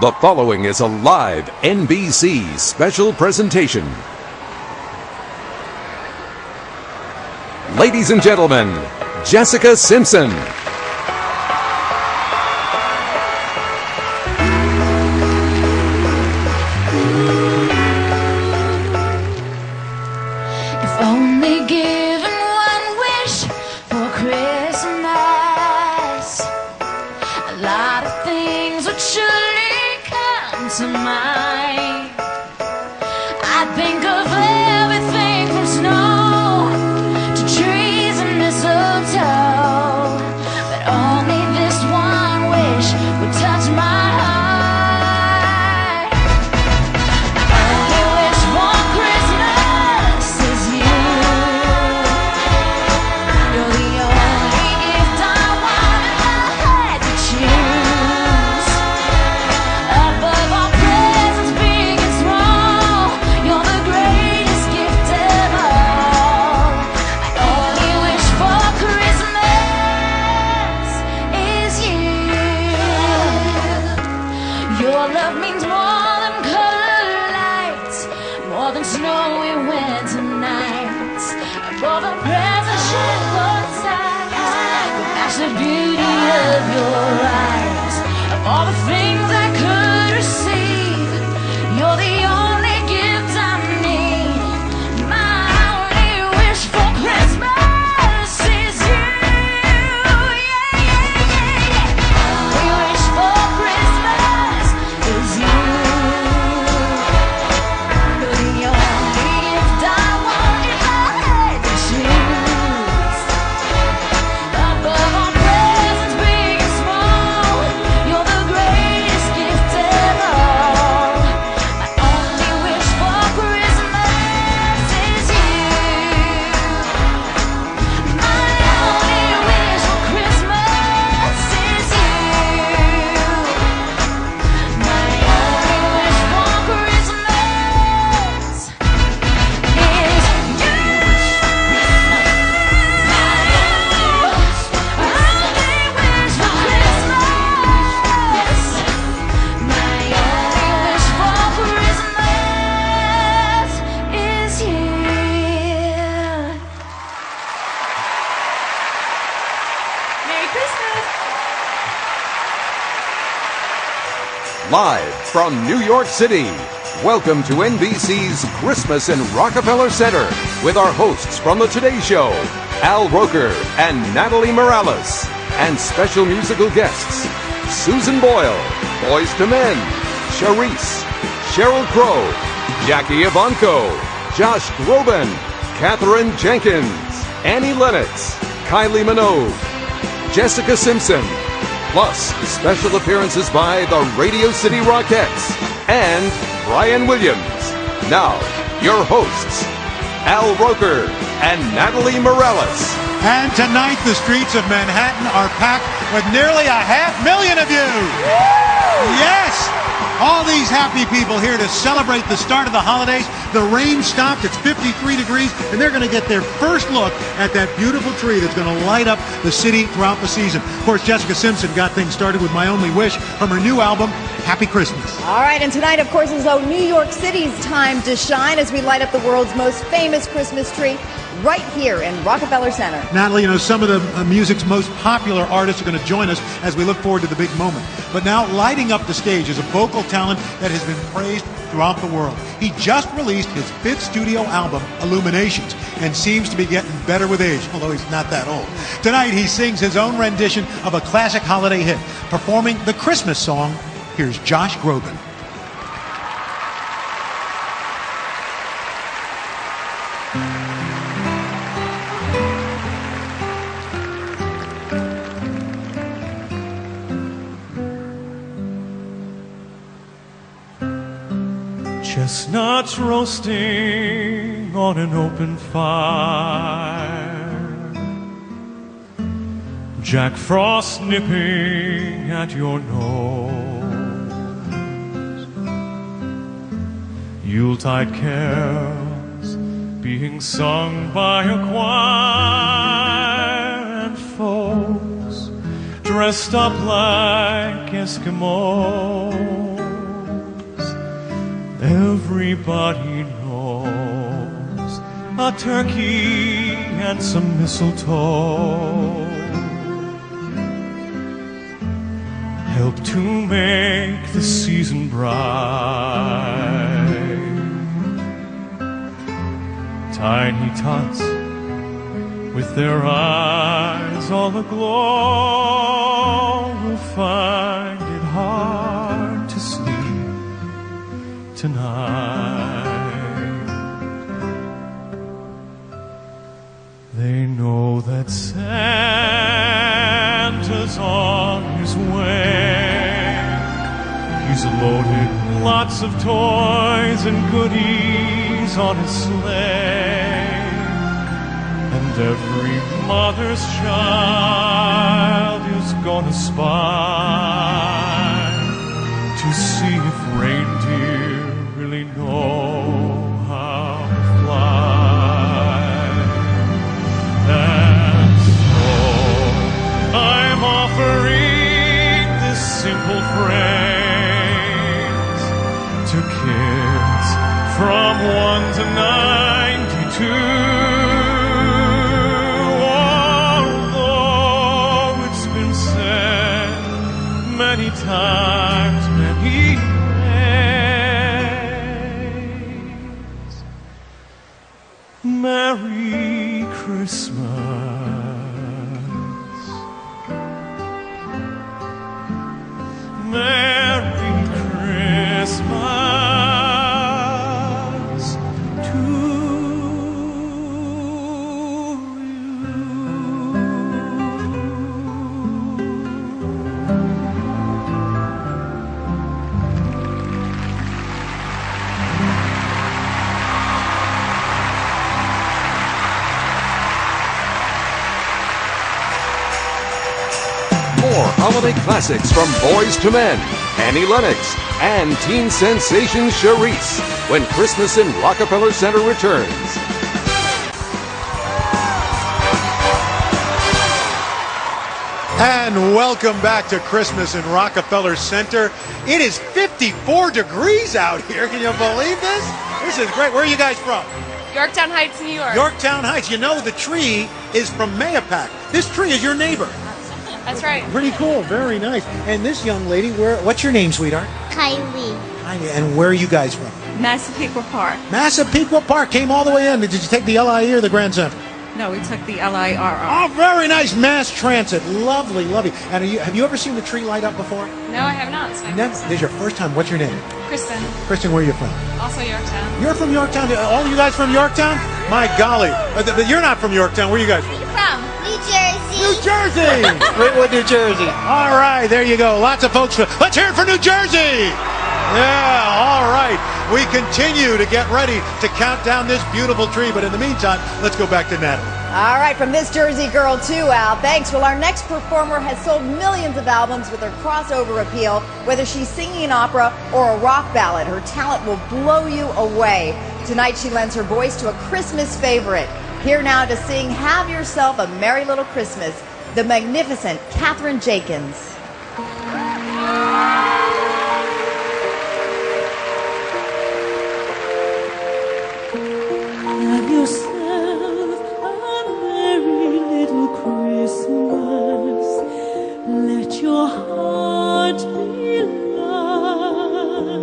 The following is a live NBC special presentation. Ladies and gentlemen, Jessica Simpson. If only given one wish for Christmas, a lot of things would surely come to mind. I think of everything from snow to trees and mistletoe, but only this one wish would touch my heart. My only wish for Christmas is you. You're the only gift I want if I had to choose. Above all presents, big and small, you're the greatest gift of all. My only wish for Christmas is you. Your love means more than colored lights, more than snowy winter nights, and more than presents shed for sight could match the beauty of your eyes. Of all the things I could receive, you're the only gift I need. My only wish for Christmas is you. Yeah, yeah, yeah, yeah. My only wish for Christmas is you. You're the only gift I want if I had to choose. Above all presents, big and small, you're the greatest gift of all. My only wish for Christmas is you. My only wish for Christmas is you. My only wish for Christmas is Merry Christmas! Live from New York City, welcome to NBC's Christmas in Rockefeller Center with our hosts from The Today Show, Al Roker and Natalie Morales, and special musical guests, Susan Boyle, Boyz II Men, Charisse, Sheryl Crow, Jackie Evanko, Josh Groban, Katherine Jenkins, Annie Lennox, Kylie Minogue, Jessica Simpson, plus special appearances by the Radio City Rockettes and Brian Williams. Now, your hosts, Al Roker and Natalie Morales. And tonight, the streets of Manhattan are packed with nearly 500,000 of you. Yes! All these happy people here to celebrate the start of the holidays. The rain stopped, it's 53 degrees, and they're going to get their first look at that beautiful tree that's going to light up the city throughout the season. Of course, Jessica Simpson got things started with My Only Wish from her new album, Happy Christmas. All right, and tonight, of course, is New York City's time to shine as we light up the world's most famous Christmas tree right here in Rockefeller Center. Natalie, you know, some of the music's most popular artists are going to join us as we look forward to the big moment. But now, lighting up the stage is a vocal talent that has been praised throughout the world. He just released his 5th studio album, Illuminations, and seems to be getting better with age, although he's not that old. Tonight, he sings his own rendition of a classic holiday hit, performing the Christmas song. Here's Josh Groban. Chestnuts roasting on an open fire, Jack Frost nipping at your nose, Yuletide carols being sung by a choir, and folks dressed up like Eskimos. everybody knows a turkey and some mistletoe help to make the season bright. Tiny tots with their eyes all aglow will find it hard to sleep tonight. They know that Santa's on his way. He's loaded lots of toys and goodies on his sleigh. And every mother's child is gonna spy to see if reindeer really know how to fly. And so I'm offering this simple phrase to kids from 1 to 92. Many times, many ways. Merry Christmas. Merry Christmas to More holiday classics from Boys to Men, Annie Lennox, and teen sensation Charisse when Christmas in Rockefeller Center returns. And welcome back to Christmas in Rockefeller Center. It is 54 degrees out here. Can you believe this? This is great. Where are you guys from? Yorktown Heights, New York. Yorktown Heights. You know the tree is from Mayapack. This tree is your neighbor. That's right. Pretty cool. Very nice. And this young lady, what's your name, sweetheart? Kylie. And where are you guys from? Massapequa Park. Massapequa Park. Came all the way in. Did you take the LIE or the Grand Central? No, we took the LIRR. Oh, very nice. Mass transit. Lovely, lovely. And have you ever seen the tree light up before? No, I have not. So Never. This is your first time. What's your name? Kristen, Kristen, where are you from? also Yorktown. You're from Yorktown. All you guys from Yorktown? My golly. But you're not from Yorktown. Where are you guys from? Where are you from? New Jersey. New Jersey. Fleetwood, New Jersey. All right, there you go. Lots of folks. Let's hear it for New Jersey. Yeah, all right. We continue to get ready to count down this beautiful tree. But in the meantime, let's go back to Natalie. All right, from this Jersey girl too, Al. Thanks. Well, our next performer has sold millions of albums with her crossover appeal. Whether she's singing an opera or a rock ballad, her talent will blow you away. Tonight, she lends her voice to a Christmas favorite. Here now to sing Have Yourself a Merry Little Christmas, the magnificent Katherine Jenkins. Have yourself a merry little Christmas. Let your heart be light.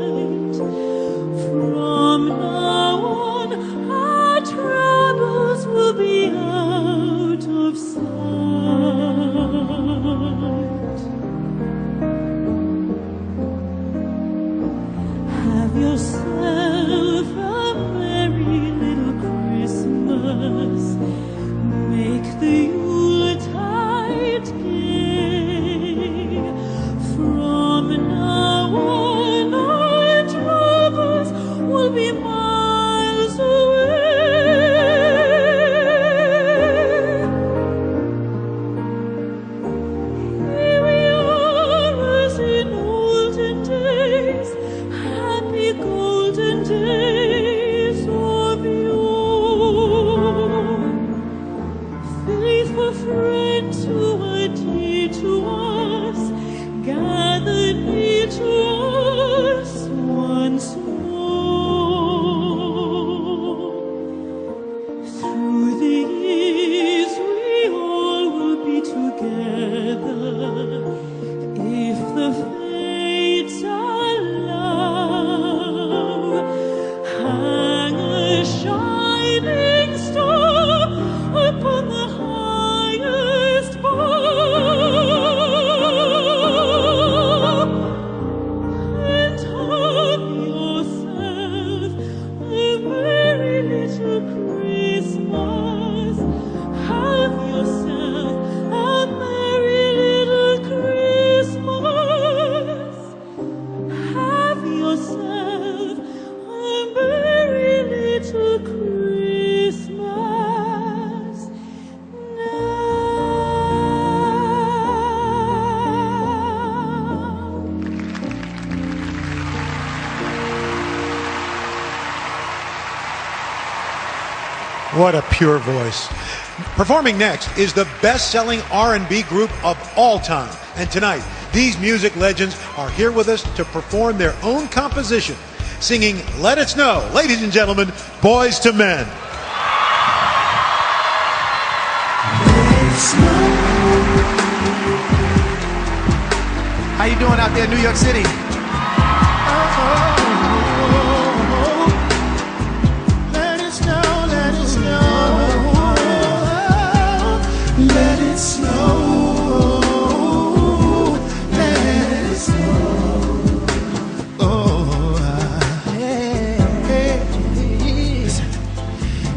From now on, our troubles will be out of sight. What a pure voice. Performing next is the best-selling R&B group of all time. And tonight, these music legends are here with us to perform their own composition, singing Let It Snow. Ladies and gentlemen, Boys to Men. How you doing out there in New York City? Let it snow, let it snow, let it snow, let it snow. Oh, hey,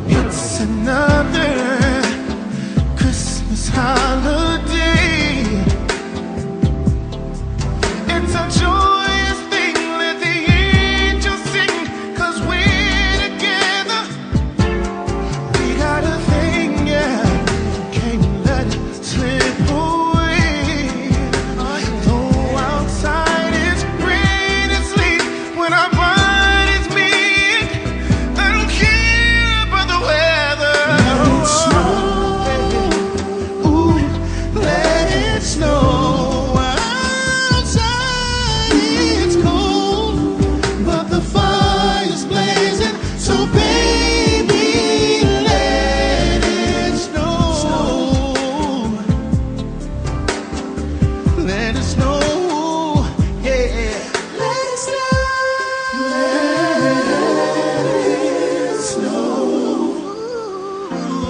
it's another Christmas holiday. It's a joyous thing, let the angels sing, 'cause we're together. We got a thing, yeah, can't let it slip away. Though outside it's rain and sleet, when our bodies meet, I don't care about the weather. Let it snow, ooh, let it snow.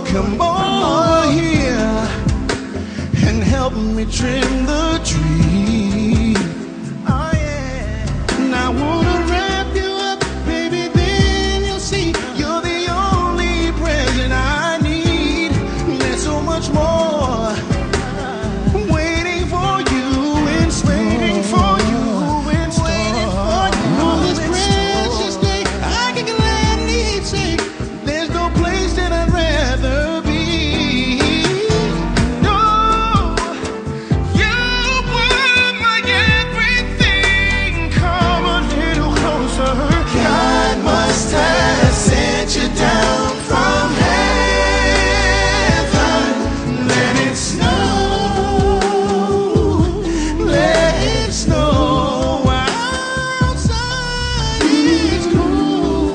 Come on here and help me trim the tree. Oh yeah. And I wanna wrap you up, baby, then you'll see you're the only present I need. There's so much more waiting for you and waiting for you and waiting for you. On this precious day, I can gladly say there's no place that I'd rather. You down from heaven. Let it snow, let it snow. Outside it's cool,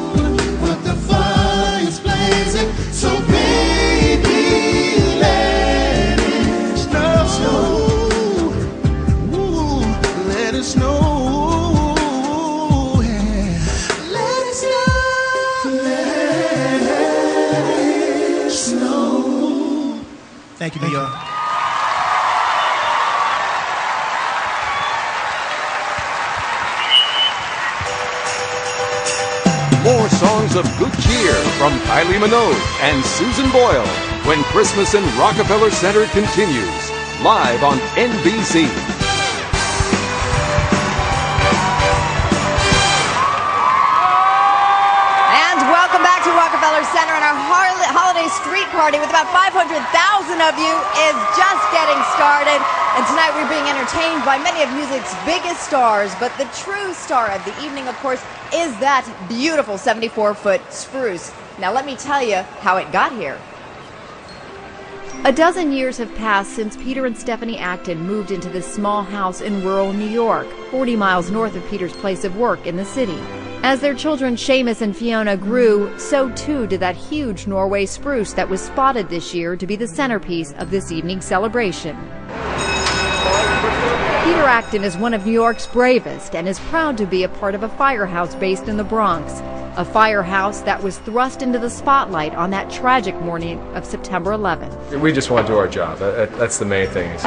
but the fire's blazing. So baby, let it snow. Ooh, let it snow. Thank you, New York. More songs of good cheer from Kylie Minogue and Susan Boyle when Christmas in Rockefeller Center continues, live on NBC. Rockefeller Center, and our holiday street party with about 500,000 of you is just getting started. And tonight we're being entertained by many of music's biggest stars, but the true star of the evening, of course, is that beautiful 74-foot spruce. Now let me tell you how it got here. A dozen years have passed since Peter and Stephanie Acton moved into this small house in rural New York, 40 miles north of Peter's place of work in the city. As their children Seamus and Fiona grew, so too did that huge Norway spruce that was spotted this year to be the centerpiece of this evening's celebration. Peter Acton is one of New York's bravest and is proud to be a part of a firehouse based in the Bronx. A firehouse that was thrust into the spotlight on that tragic morning of September 11th. We just want to do our job. That's the main thing, is,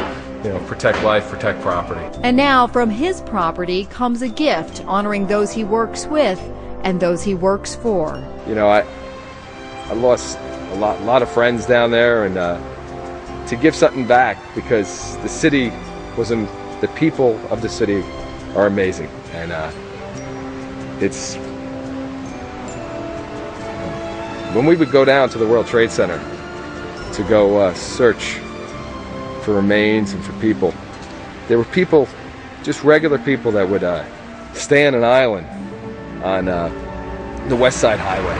protect life, protect property. And now from his property comes a gift honoring those he works with and those he works for. I lost a lot of friends down there, and to give something back, because the city wasn't, the people of the city are amazing, and it's. When we would go down to the World Trade Center to go search for remains and for people, there were people, just regular people, that would stay on an island on the West Side Highway.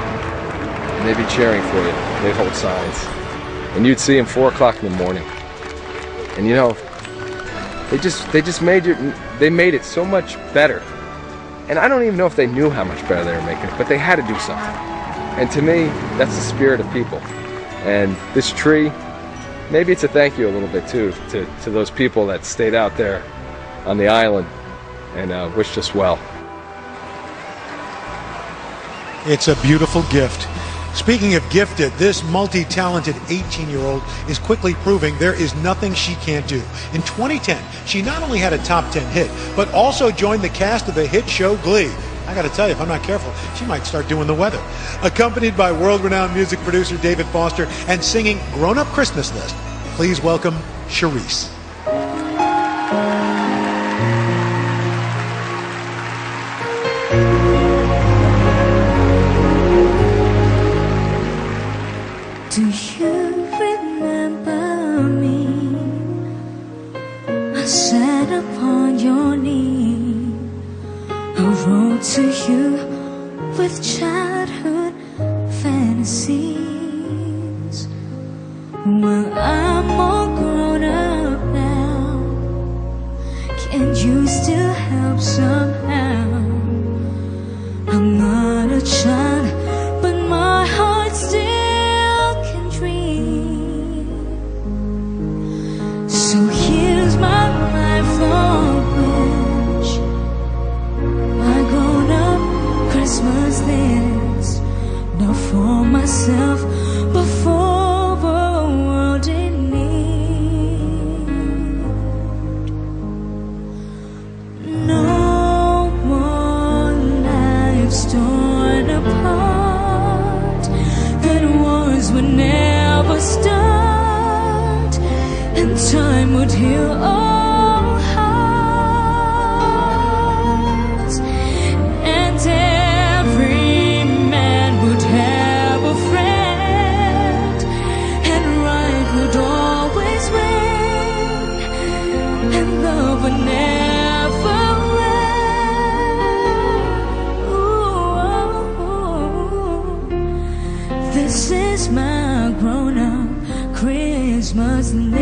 and they'd be cheering for you. They'd hold signs. And you'd see them 4 o'clock in the morning. And you know, they just made it so much better. And I don't even know if they knew how much better they were making it, but they had to do something. And to me, that's the spirit of people. And this tree, maybe it's a thank you a little bit too to those people that stayed out there on the island and wished us well. It's a beautiful gift. Speaking of gifted, this multi-talented 18-year-old is quickly proving there is nothing she can't do. In 2010, she not only had a top 10 hit, but also joined the cast of the hit show Glee. I got to tell you, if I'm not careful, she might start doing the weather. Accompanied by world-renowned music producer David Foster and singing Grown Up Christmas List, please welcome Charisse. Do you remember me? I sat upon your knee. I wrote to you with childhood fantasies. Well, I'm all grown up now. Can you still help somehow? I'm not a child, but my heart still dream. So here's my lifelong wish, my grown-up Christmas list, not for myself, but for a world in need. No more lives torn apart, that wars would never start, and time would heal all hearts, and every man would have a friend, and right would always win, and love would never end. Ooh, this is my grown-up Christmas list.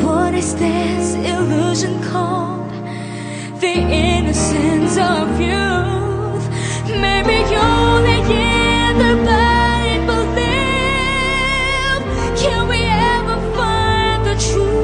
What is this illusion called? The innocence of youth. Maybe only in the blind believe. Can we ever find the truth?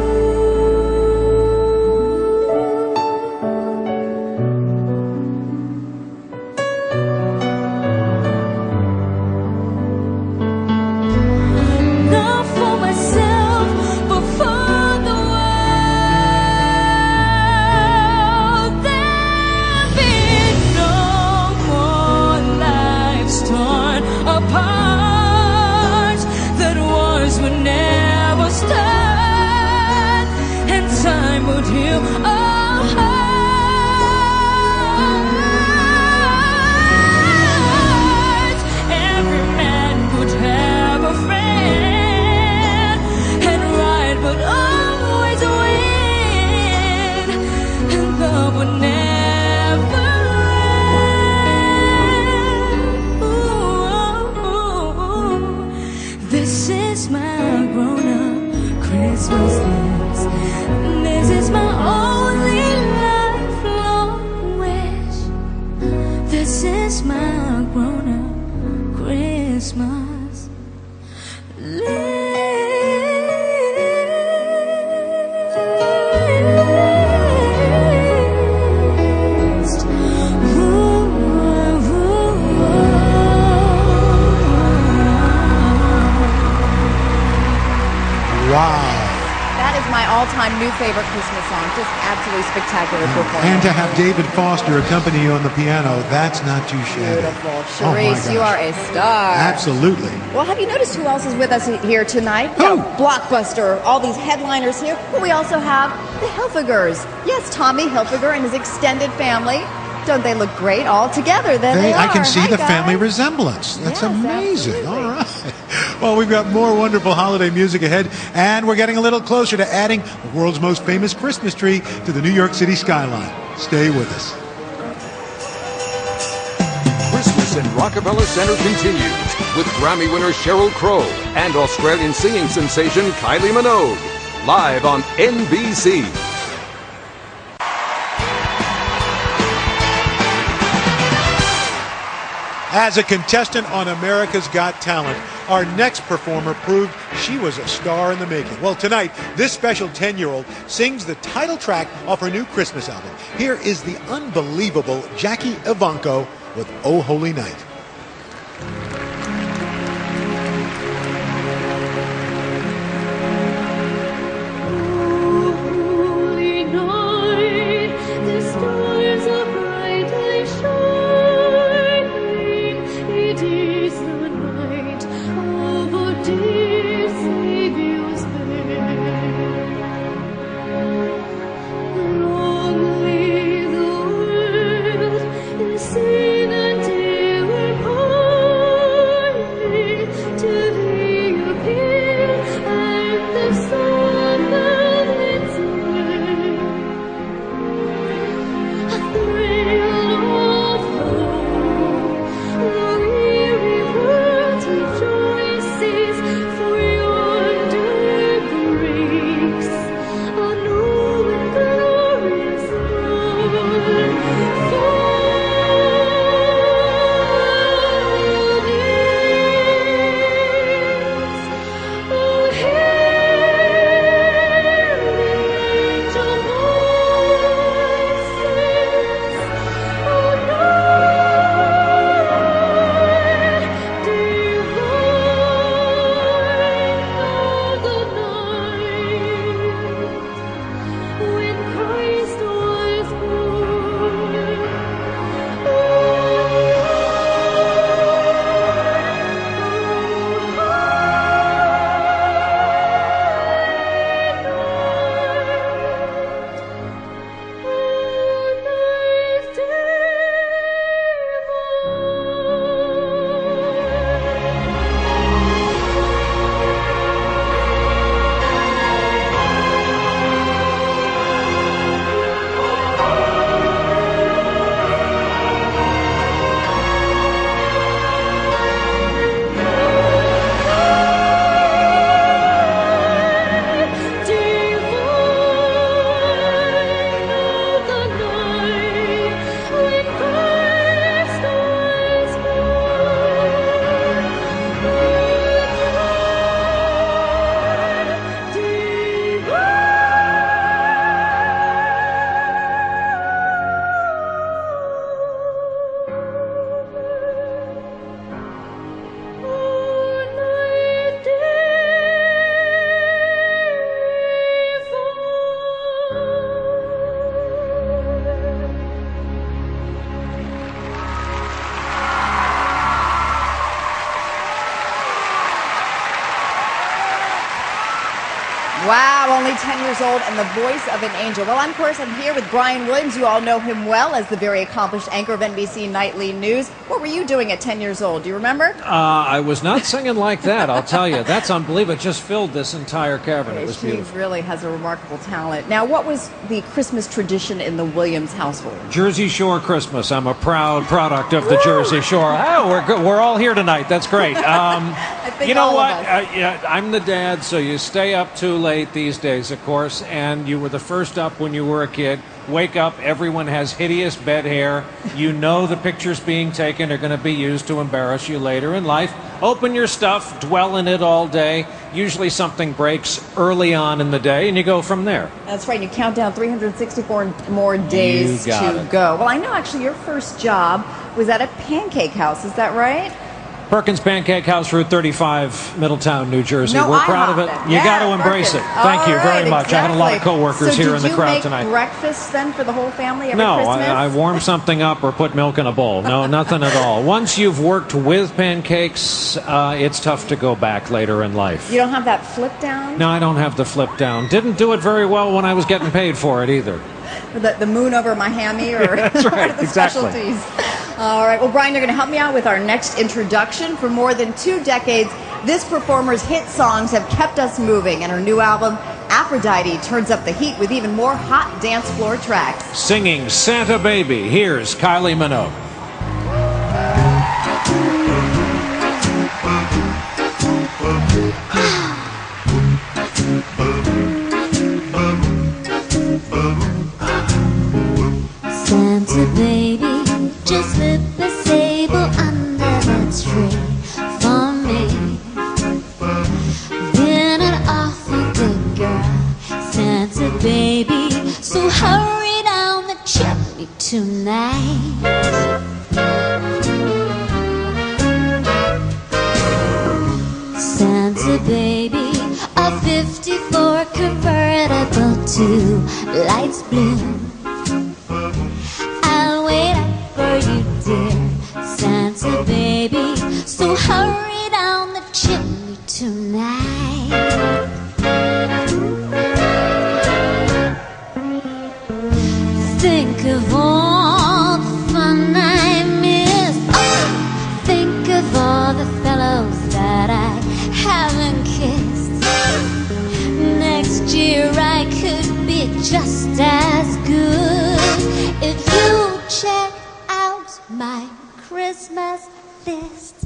Apart, that wars would never start, and time would heal all hearts. Every man would have a friend, and right would always win, and love would never. This is my grown-up Christmas list. This is my only lifelong wish. This is my grown-up Christmas list. Wow. That is my all-time new favorite Christmas song. Just absolutely spectacular performance. And to have David Foster accompany you on the piano, that's not too shabby. Beautiful. Oh my Charisse, you gosh. are a star. Absolutely. Well, have you noticed who else is with us here tonight? We got a blockbuster, all these headliners here. But we also have the Hilfigers. Yes, Tommy Hilfiger and his extended family. Don't they look great all together? Then they are. I can see Hi, the guys. family resemblance. That's Yes, amazing. absolutely. All right. Well, we've got more wonderful holiday music ahead, and we're getting a little closer to adding the world's most famous Christmas tree to the New York City skyline. Stay with us. in Rockefeller Center continues with Grammy winner Sheryl Crow and Australian singing sensation Kylie Minogue. Live on NBC. As a contestant on America's Got Talent, our next performer proved she was a star in the making. Well, tonight, this special 10-year-old sings the title track of her new Christmas album. Here is the unbelievable Jackie Evancho with Oh Holy Night. Wow, only 10 years old and the voice of an angel. Well, of course, I'm here with Brian Williams. You all know him well as the very accomplished anchor of NBC Nightly News. What were you doing at 10 years old? Do you remember? I was not singing like that, I'll tell you. That's unbelievable. It just filled this entire cavern. It was beautiful. She really has a remarkable talent. Now, what was the Christmas tradition in the Williams household? Jersey Shore Christmas. I'm a proud product of the Jersey Shore. Oh, we're good. We're all here tonight. That's great. I think you know all what? of us. Yeah, I'm the dad, so you stay up too late these days, of course, and you were the first up when you were a kid. Wake up, everyone has hideous bed hair. You know the pictures being taken are going to be used to embarrass you later in life. Open your stuff, dwell in it all day. Usually something breaks early on in the day, and you go from there. That's right. You count down 364 more days to go. Well, I know actually your first job was at a pancake house. Is that right? Perkins Pancake House, Route 35, Middletown, New Jersey. No, We're proud of it. You got to embrace it. Thank you very much. I had a lot of coworkers here in the crowd tonight. So did you make breakfast then for the whole family every No, Christmas? I warmed something up or put milk in a bowl. No, nothing at all. Once you've worked with pancakes, it's tough to go back later in life. You don't have that flip down? No, I don't have the flip down. Didn't do it very well when I was getting paid for it either. The moon over Miami or That's right, the exactly. specialties. All right. Well, Brian, you're going to help me out with our next introduction. For more than 2 decades, this performer's hit songs have kept us moving, and her new album, Aphrodite, turns up the heat with even more hot dance floor tracks. Singing Santa Baby, here's Kylie Minogue. Santa baby, so hurry down the chimney tonight. Santa baby, a 54 convertible to lights blue. I'll wait up for you, dear Santa baby, so hurry down the chimney tonight. Think of all the fun I missed. Oh, think of all the fellows that I haven't kissed. Next year I could be just as good if you check out my Christmas list.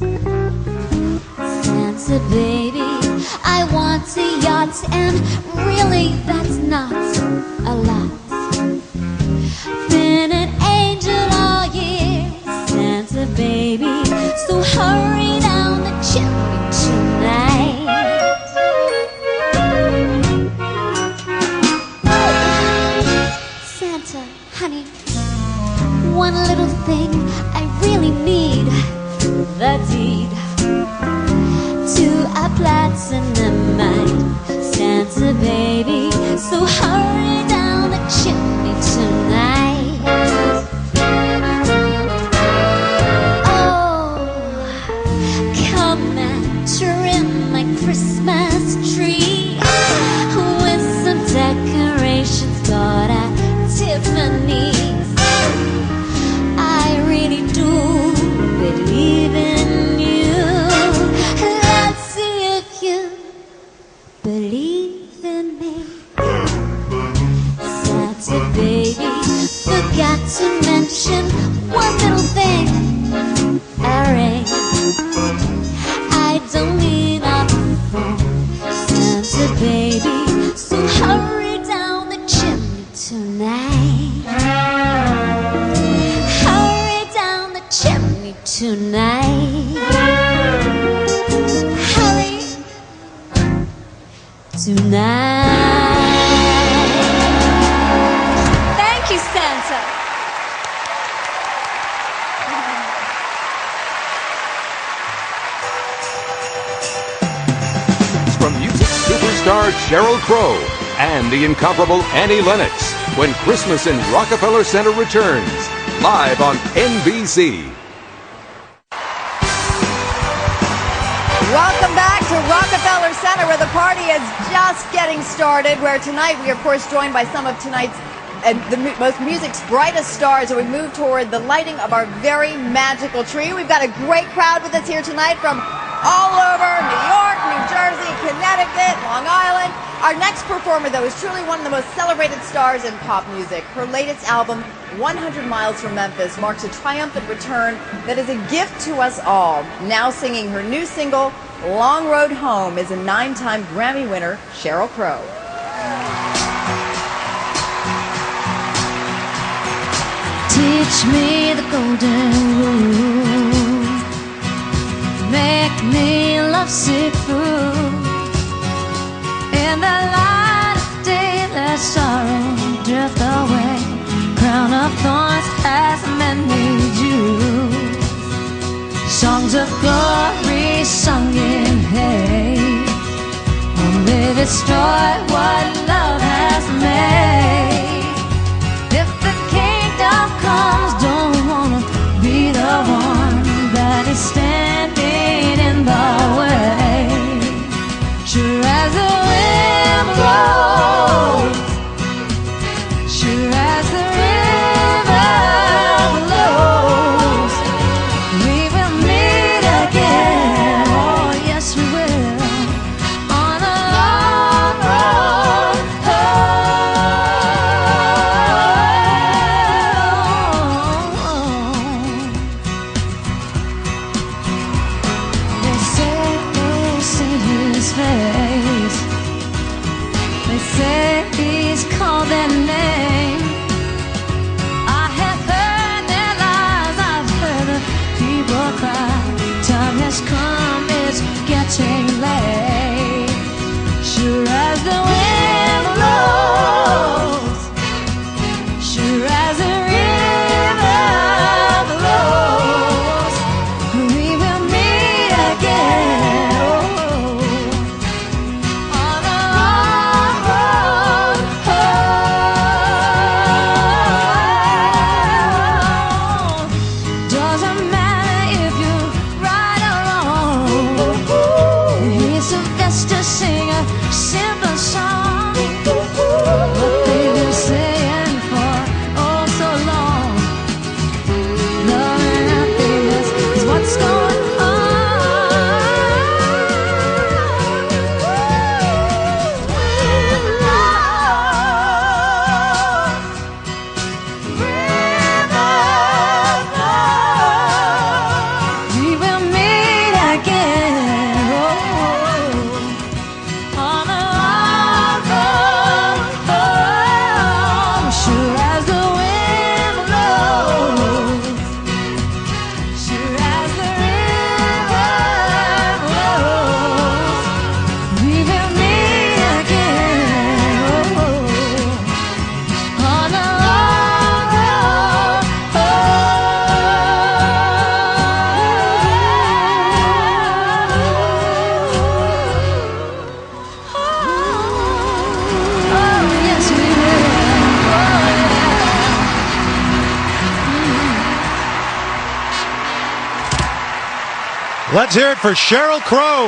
Santa baby, I want a yacht, and really that's not a lot. Been an angel all year, Santa baby, so hurry down the chimney tonight. Santa, honey, one little thing I really need, the deed to a platinum mine. Santa baby, so hurry down the chimney tonight. Oh, come and trim my Christmas tree with some decorations bought at Tiffany's. I really do believe in you. Let's see if you believe in me. Santa baby, forgot to mention one little thing, a ring. I don't mean a phone, Santa baby, so hurry down the chimney tonight. Hurry down the chimney tonight. Hurry tonight. Thank you, Santa. From music superstar Sheryl Crow and the incomparable Annie Lennox when Christmas in Rockefeller Center returns, live on NBC. Welcome back to Rockefeller Center, where the party is just getting started, where tonight we are, of course, joined by some of tonight's most music's brightest stars, and we move toward the lighting of our very magical tree. We've got a great crowd with us here tonight from all over New York, New Jersey, Connecticut, Long Island. Our next performer, though, is truly one of the most celebrated stars in pop music. Her latest album, 100 Miles from Memphis, marks a triumphant return that is a gift to us all. Now singing her new single, Long Road Home, is a 9-time Grammy winner, Sheryl Crow. Teach me the golden rule, make me love seafood. In the light of day, let sorrow drift away. Crown of thorns has many jewels. Songs of glory sung in hate will they destroy what love has made. If the kingdom comes, don't wanna be the one that is standing in the way. Sure as the wind blows, sure as the river flows, we will meet again. Oh yes we will, on a long road home. They say his face, they say he's called their name. I have heard their lies, I've heard the people cry. Time has come, it's getting late. Sure as the wind blows, Let's hear it for Sheryl Crow.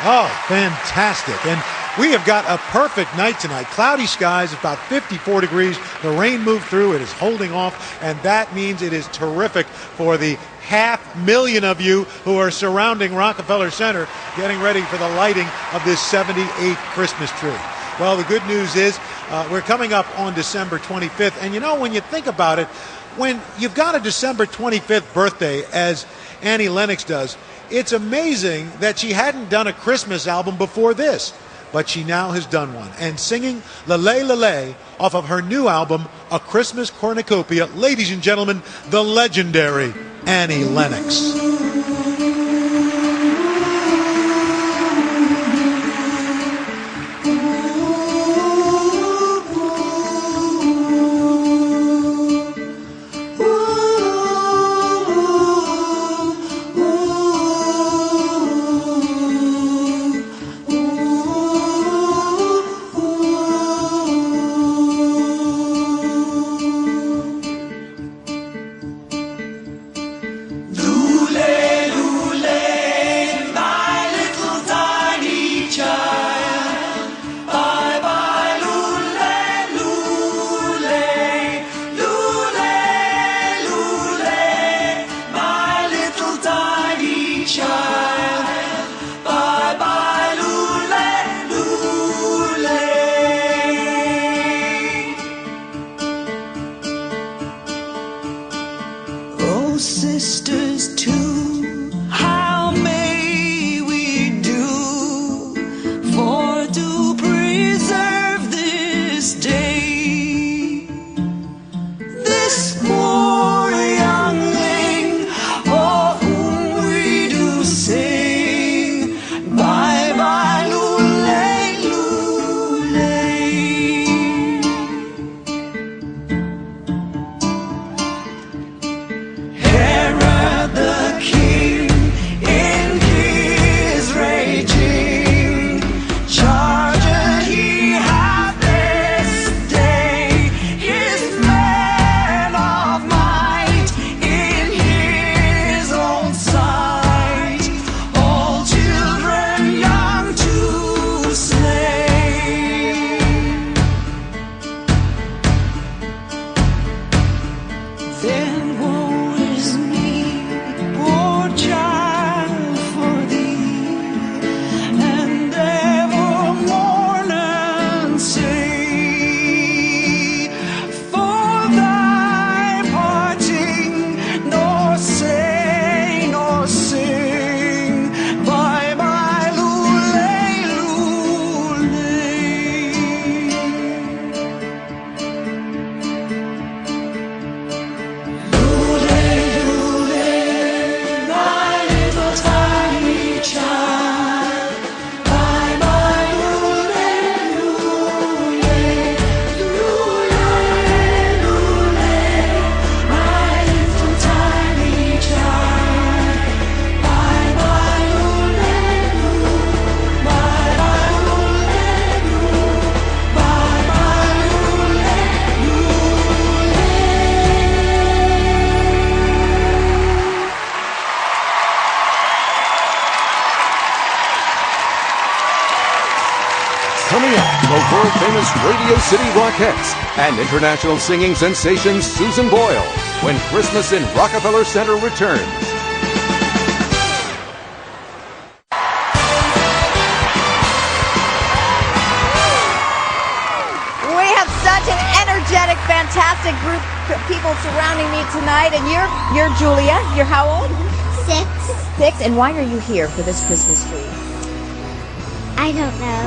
Oh, fantastic. And we have got a perfect night tonight. Cloudy skies, about 54 degrees. The rain moved through. It is holding off, and that means it is terrific for the 500,000 of you who are surrounding Rockefeller Center getting ready for the lighting of this 78th Christmas tree. Well, the good news is we're coming up on December 25th, and you know, when you think about it, when you've got a December 25th birthday, as Annie Lennox does, it's amazing that she hadn't done a Christmas album before this. But she now has done one, and singing "Lale Lale" off of her new album, A Christmas Cornucopia, ladies and gentlemen, the legendary Annie Lennox. Sisters too, how may we do for to preserve this day? This poor youngling of whom we do sing, bye bye lule, lule. Herod the king in his raging charged he hath this day his man of might in his own sight, all children young to slay. Then woe is me, poor child, for thee, and ever mourn and say, for thy parting, nor say nor sing, bye bye lule, lule. My little tiny child, bye bye lule, lule, lule, lule. My little tiny child, bye bye lule, lule, bye bye lule, lule, bye bye lule, Coming up, the world-famous Radio City Rockettes and international singing sensation Susan Boyle when Christmas in Rockefeller Center returns. We have such an energetic, fantastic group of people surrounding me tonight. And you're Julia. You're how old? 6. 6. And why are you here for this Christmas tree? I don't know.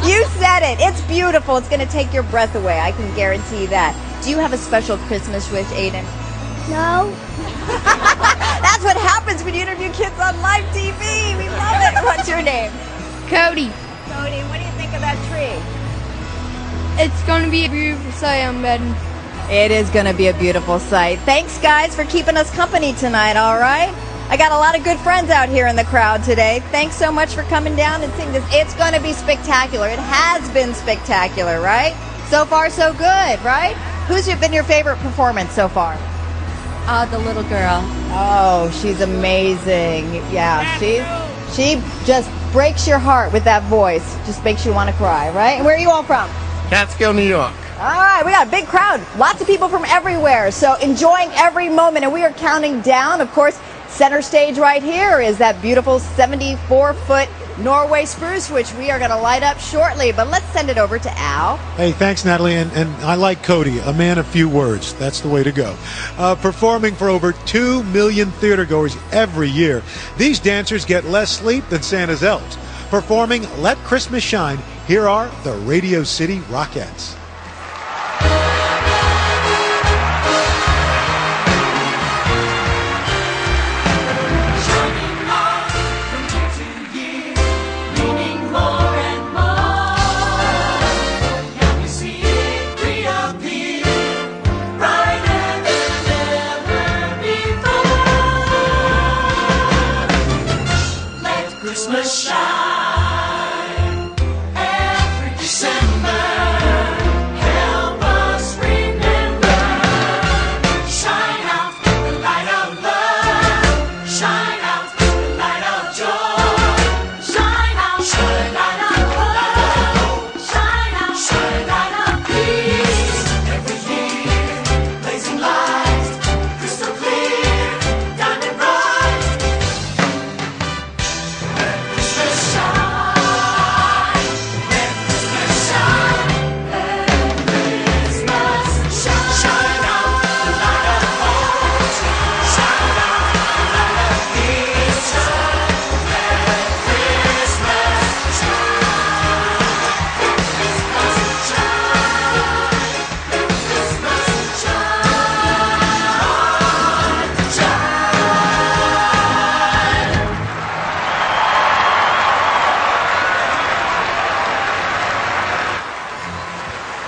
You said it. It's beautiful. It's going to take your breath away. I can guarantee that. Do you have a special Christmas wish, Aiden? No. That's what happens when you interview kids on live TV. We love it. What's your name? Cody, Cody. What do you think of that tree? it's going to be a beautiful sight, I'm betting. It is going to be a beautiful sight. Thanks, guys, for keeping us company tonight, all right? I got a lot of good friends out here in the crowd today. Thanks so much for coming down and seeing this. It's going to be spectacular. It has been spectacular, right? So far, so good, right? Who's been your favorite performance so far? The little girl. Oh, she's amazing. Yeah, she just breaks your heart with that voice. Just makes you want to cry, right? And where are you all from? Catskill, New York. All right, we got a big crowd. Lots of people from everywhere. So enjoying every moment. And we are counting down. Of course, center stage right here is that beautiful 74-foot Norway spruce, which we are going to light up shortly. But let's send it over to Al. Hey, thanks, Natalie. And I like Cody, a man of few words. That's the way to go. Performing for over 2 million theater goers every year, these dancers get less sleep than Santa's elves. Performing Let Christmas Shine, here are the Radio City Rockettes. Christmas shine every December. Help us remember. Shine out the light of love. Shine out the light of joy. Shine out the light of hope. Shine out the light of peace. Every year, blazing lights, crystal clear, diamond bright.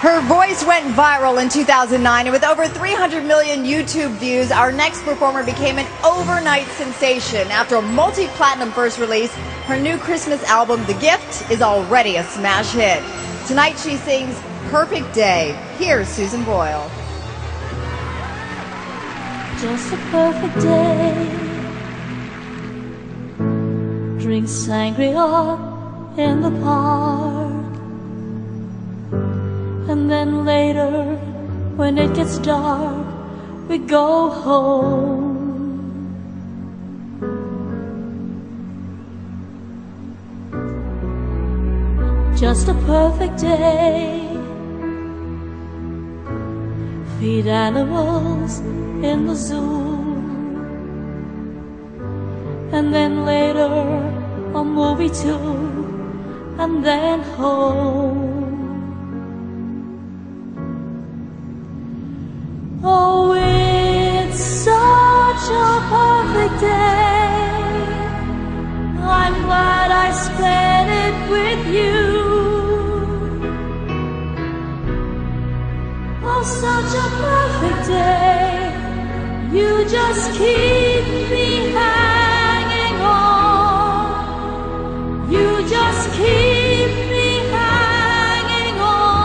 Her voice went viral in 2009, and with over 300 million YouTube views, our next performer became an overnight sensation. After a multi-platinum first release, her new Christmas album, The Gift, is already a smash hit. Tonight she sings Perfect Day. Here's Susan Boyle. Just a perfect day. Drink sangria in the park. And then later, when it gets dark, we go home. Just a perfect day. Feed animals in the zoo. And then later, a movie too. And then home. Oh, it's such a perfect day. I'm glad I spent it with you. Oh, such a perfect day. You just keep me hanging on. You just keep me hanging on.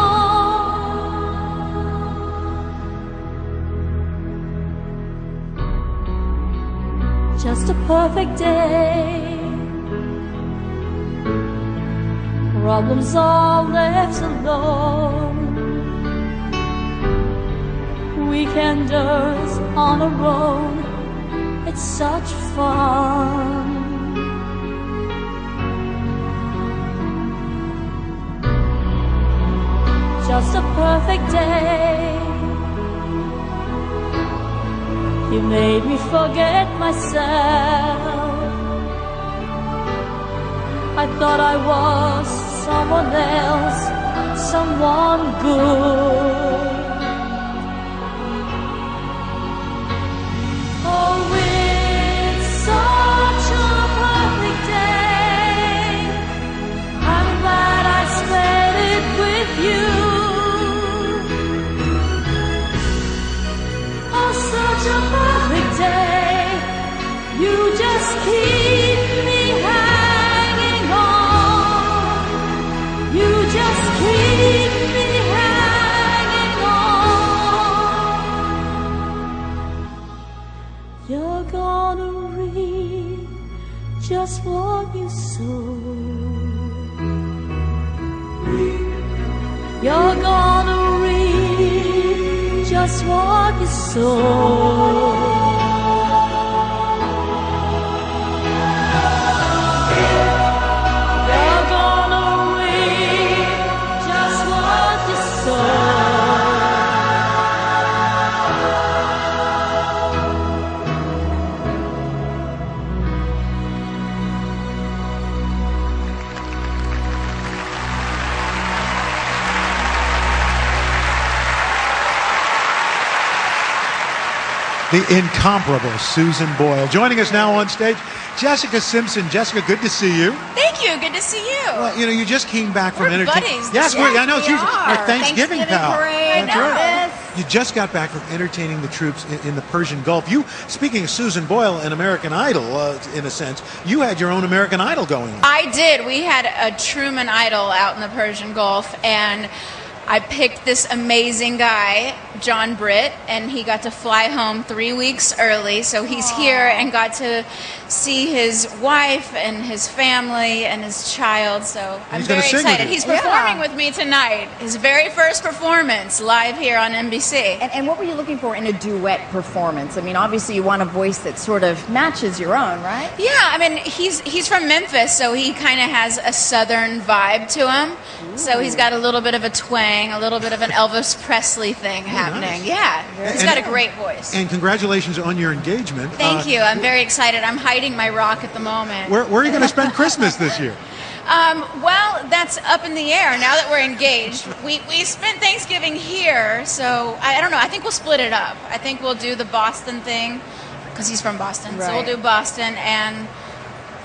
Just a perfect day. Problems are left alone. Weekenders on a road. It's such fun. Just a perfect day. You made me forget myself. I thought I was someone else, someone good. Oh, it's such a perfect day. I'm glad I spent it with you. Oh, such a perfect day. You just keep me hanging on. You just keep me hanging You're gonna reap just what you sow. The incomparable Susan Boyle. Joining us now on stage, Jessica Simpson. Jessica, good to see you. Thank you. Good to see you. Well, you know, you just came back from We're buddies. Yes, I know. we She's are. our Thanksgiving pal. Parade. That's right. Yes. You just got back from entertaining the troops in the Persian Gulf. You, speaking of Susan Boyle and American Idol, in a sense, you had your own American Idol going on. I did. We had a Truman Idol out in the Persian Gulf, and I picked this amazing guy, John Britt, and he got to fly home 3 weeks early, so he's here and got to see his wife and his family and his child, so I'm very excited. He's performing with me tonight, his very first performance live here on NBC. And what were you looking for in a duet performance? I mean, obviously you want a voice that sort of matches your own, right? Yeah, I mean, he's from Memphis, so he kind of has a southern vibe to him. Ooh. So he's got a little bit of a twang, a little bit of an Elvis Presley thing happening. Nice. Yeah, he's got a great voice. And congratulations on your engagement. Thank you. I'm very excited. I'm hiding my rock at the moment. Where are you going to spend Christmas this year? Well, that's up in the air now that we're engaged. We spent Thanksgiving here, so I don't know. I think we'll split it up. I think we'll do the Boston thing because he's from Boston. Right. So we'll do Boston and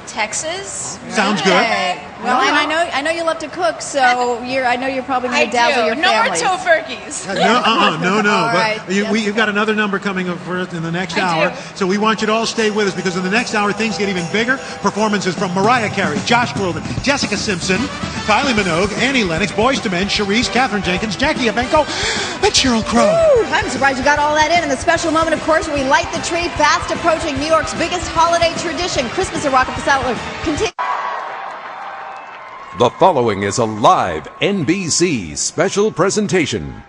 Texas. Sounds good. Well, and I know you love to cook, so I know you're probably going to dazzle your family. No more tofurkeys. No. Right. But you've got another number coming up for us in the next hour, so we want you to all stay with us because in the next hour things get even bigger. Performances from Mariah Carey, Josh Groban, Jessica Simpson, Kylie Minogue, Annie Lennox, Boyz II Men, Cherise, Katherine Jenkins, Jackie Evenko, and Sheryl Crow. Woo, I'm surprised you got all that in. And the special moment, of course, where we light the tree, fast approaching New York's biggest holiday tradition, Christmas at Rockefeller. The following is a live NBC special presentation.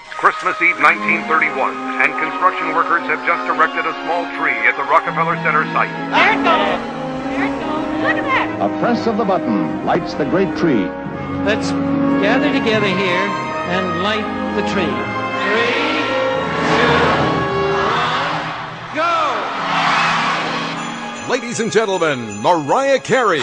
Christmas Eve 1931, and construction workers have just erected a small tree at the Rockefeller Center site. There it goes. There it goes. Look at that. A press of the button lights the great tree. Let's gather together here and light the tree. 3, 2, 1, go! Ladies and gentlemen, Mariah Carey.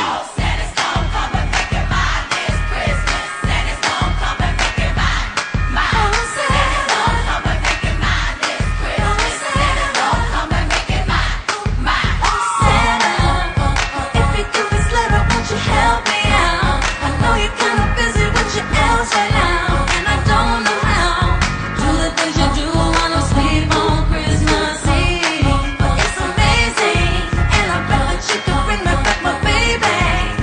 Bring me back my baby.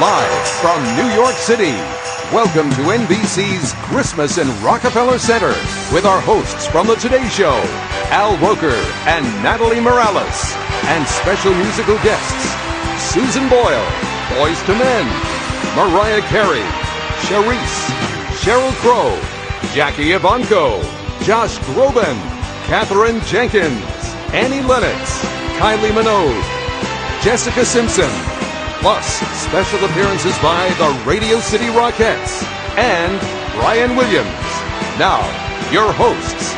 Live from New York City, welcome to NBC's Christmas in Rockefeller Center with our hosts from The Today Show, Al Roker and Natalie Morales, and special musical guests, Susan Boyle, Boys to Men, Mariah Carey, Charisse, Sheryl Crow, Jackie Ivanko, Josh Groban, Katherine Jenkins, Annie Lennox, Kylie Minogue, Jessica Simpson, plus special appearances by the Radio City Rockettes and Brian Williams. Now, your hosts,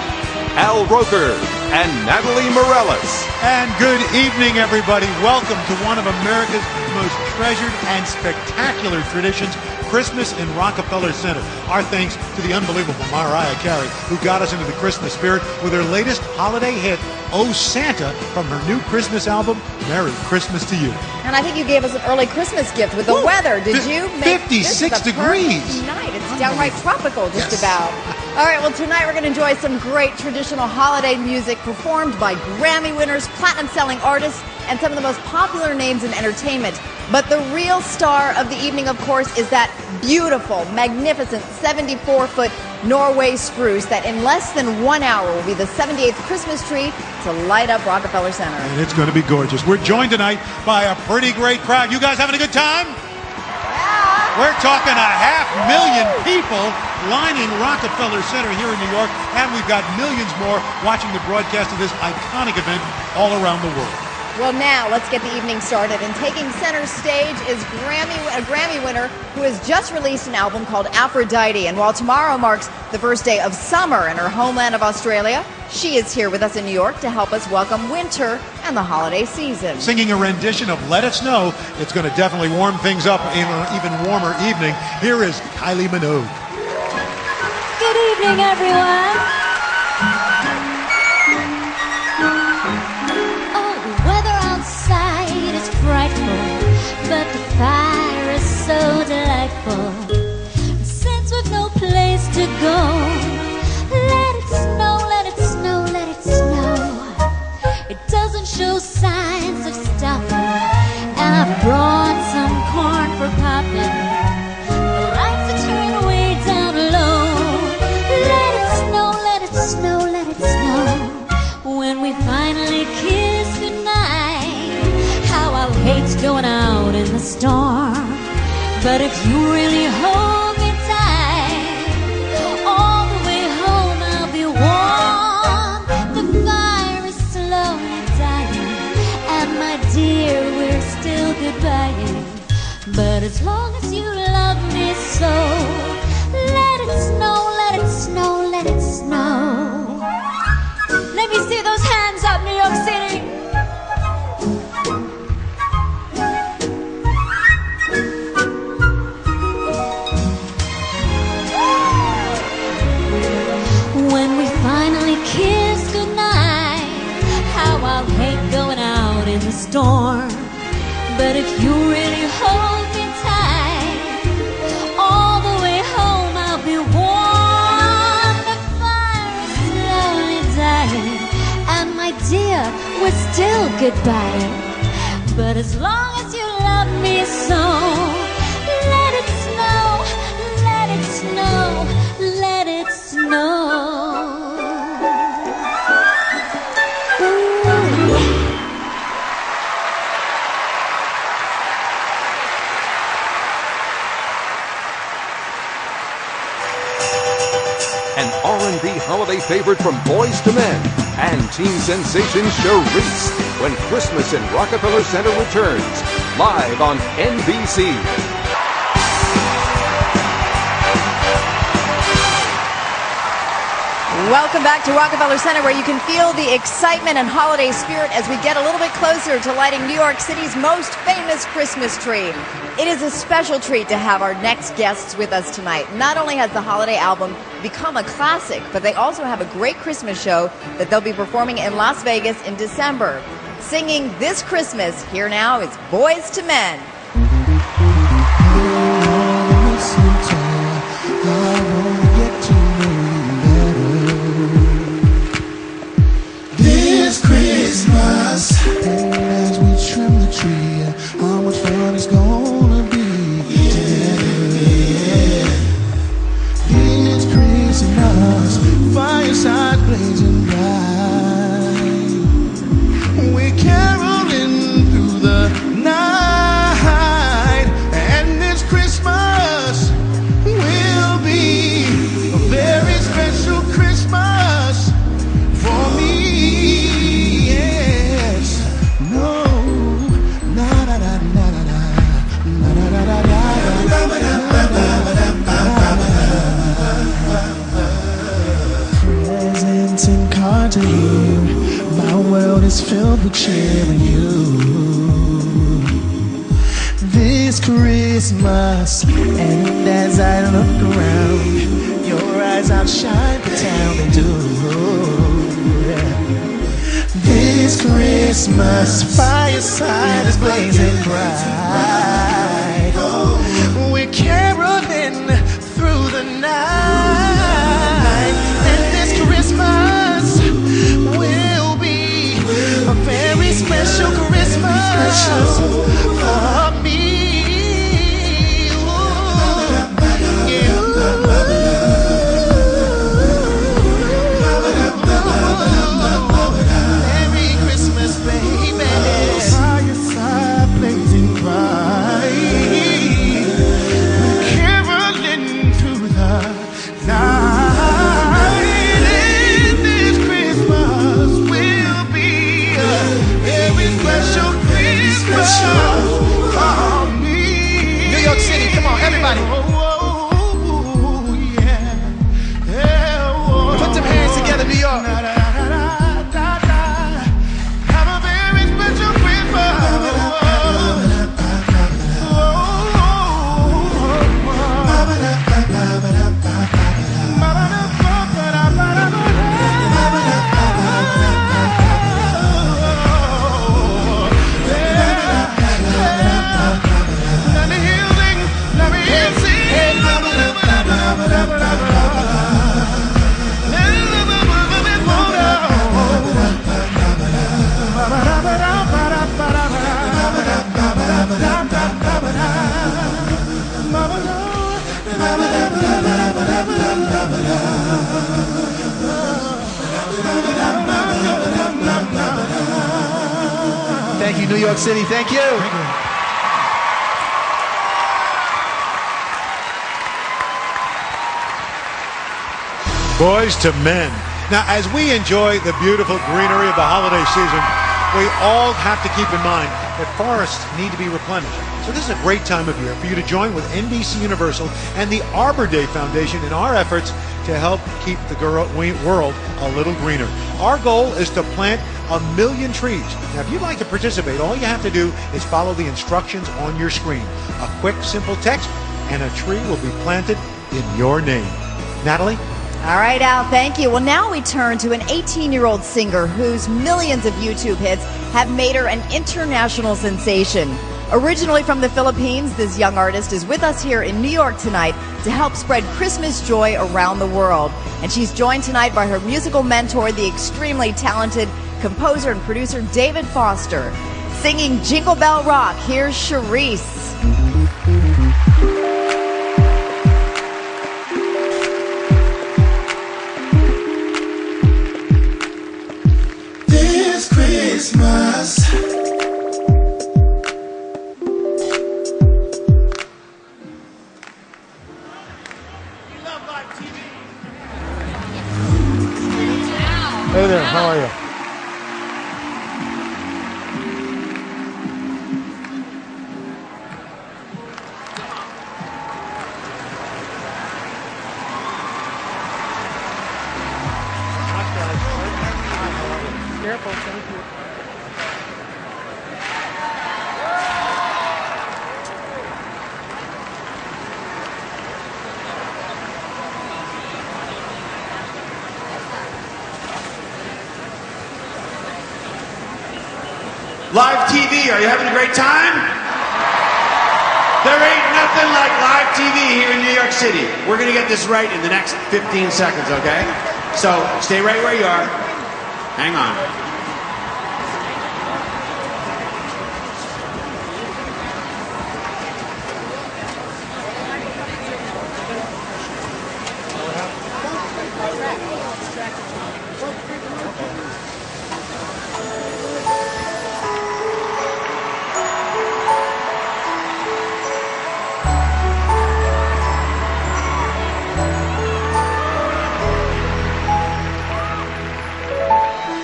Al Roker and Natalie Morales. And good evening, everybody. Welcome to one of America's most treasured and spectacular traditions, Christmas in Rockefeller Center. Our thanks to the unbelievable Mariah Carey, who got us into the Christmas spirit with her latest holiday hit, Oh Santa, from her new Christmas album, Merry Christmas to You. And I think you gave us an early Christmas gift with the weather. Did you? 56 degrees. Tonight, it's downright tropical, just about. All right, well, tonight we're going to enjoy some great traditional holiday music performed by Grammy winners, platinum-selling artists, and some of the most popular names in entertainment. But the real star of the evening, of course, is that beautiful, magnificent 74-foot Norway spruce that in less than 1 hour will be the 78th Christmas tree to light up Rockefeller Center. And it's going to be gorgeous. We're joined tonight by a pretty great crowd. You guys having a good time? Yeah. We're talking 500,000 people lining Rockefeller Center here in New York, and we've got millions more watching the broadcast of this iconic event all around the world. Well, now let's get the evening started. And taking center stage is a Grammy winner who has just released an album called Aphrodite. And while tomorrow marks the first day of summer in her homeland of Australia, she is here with us in New York to help us welcome winter and the holiday season. Singing a rendition of Let It Snow, it's going to definitely warm things up in an even warmer evening. Here is Kylie Minogue. Good evening, everyone. But the fire is so delightful. Since we've no place to go, let it snow, let it snow, let it snow. It doesn't show signs of stopping, and I brought some corn for popping. The lights are turned way down low. Let it snow, let it snow, let it snow. When we finally kiss goodnight, how I'll hate going out in the storm. But if you really hold me tight, all the way home I'll be warm. The fire is slowly dying, and my dear, we're still goodbying. But as long as you love me so, let it snow, let it snow, let it snow. Let me see those hands up, New York City. When we finally kiss goodnight, how I'll hate going out in the storm. But if you really hold me tight, all the way home I'll be warm. The fire is slowly dying, and my dear, we're still goodbye. But as long as you love me so, let it snow, let it snow, let it snow. An R&B holiday favorite from Boys to Men and teen sensation Charisse when Christmas in Rockefeller Center returns live on NBC. Welcome back to Rockefeller Center, where you can feel the excitement and holiday spirit as we get a little bit closer to lighting New York City's most famous Christmas tree. It is a special treat to have our next guests with us tonight. Not only has the holiday album become a classic, but they also have a great Christmas show that they'll be performing in Las Vegas in December. Singing this Christmas, here now is Boys to Men. This Christmas, as we trim the tree, how much fun it's gonna be. filled with cheer in you. This Christmas, and as I look around, your eyes outshine the town they do. This Christmas, fireside is blazing bright. We're caroling through the night, and this Christmas will be a very special Christmas for me. Merry Christmas, baby. Fireside blazing bright, caroling through the night. And this Christmas will be a very special Christmas for me. New York City, come on, everybody. Put them hands together, New York. Have a very special Christmas. Let me hear sing, let me hear sing. Thank you, New York City. Thank you. Boys to men. Now, as we enjoy the beautiful greenery of the holiday season, we all have to keep in mind that forests need to be replenished. So this is a great time of year for you to join with NBC Universal and the Arbor Day Foundation in our efforts to help keep the world a little greener. Our goal is to plant 1 million trees. Now, if you'd like to participate, all you have to do is follow the instructions on your screen. A quick, simple text, and a tree will be planted in your name. Natalie? All right, Al, thank you. Well, now we turn to an 18-year-old singer whose millions of YouTube hits have made her an international sensation. Originally from the Philippines, this young artist is with us here in New York tonight to help spread Christmas joy around the world. And she's joined tonight by her musical mentor, the extremely talented composer and producer David Foster. Singing Jingle Bell Rock, here's Charisse. This Christmas, Hey there, how are you? Careful, thank you. Live TV, are you having a great time? There ain't nothing like live TV here in New York City. We're gonna get this right in the next 15 seconds, okay? So stay right where you are. Hang on.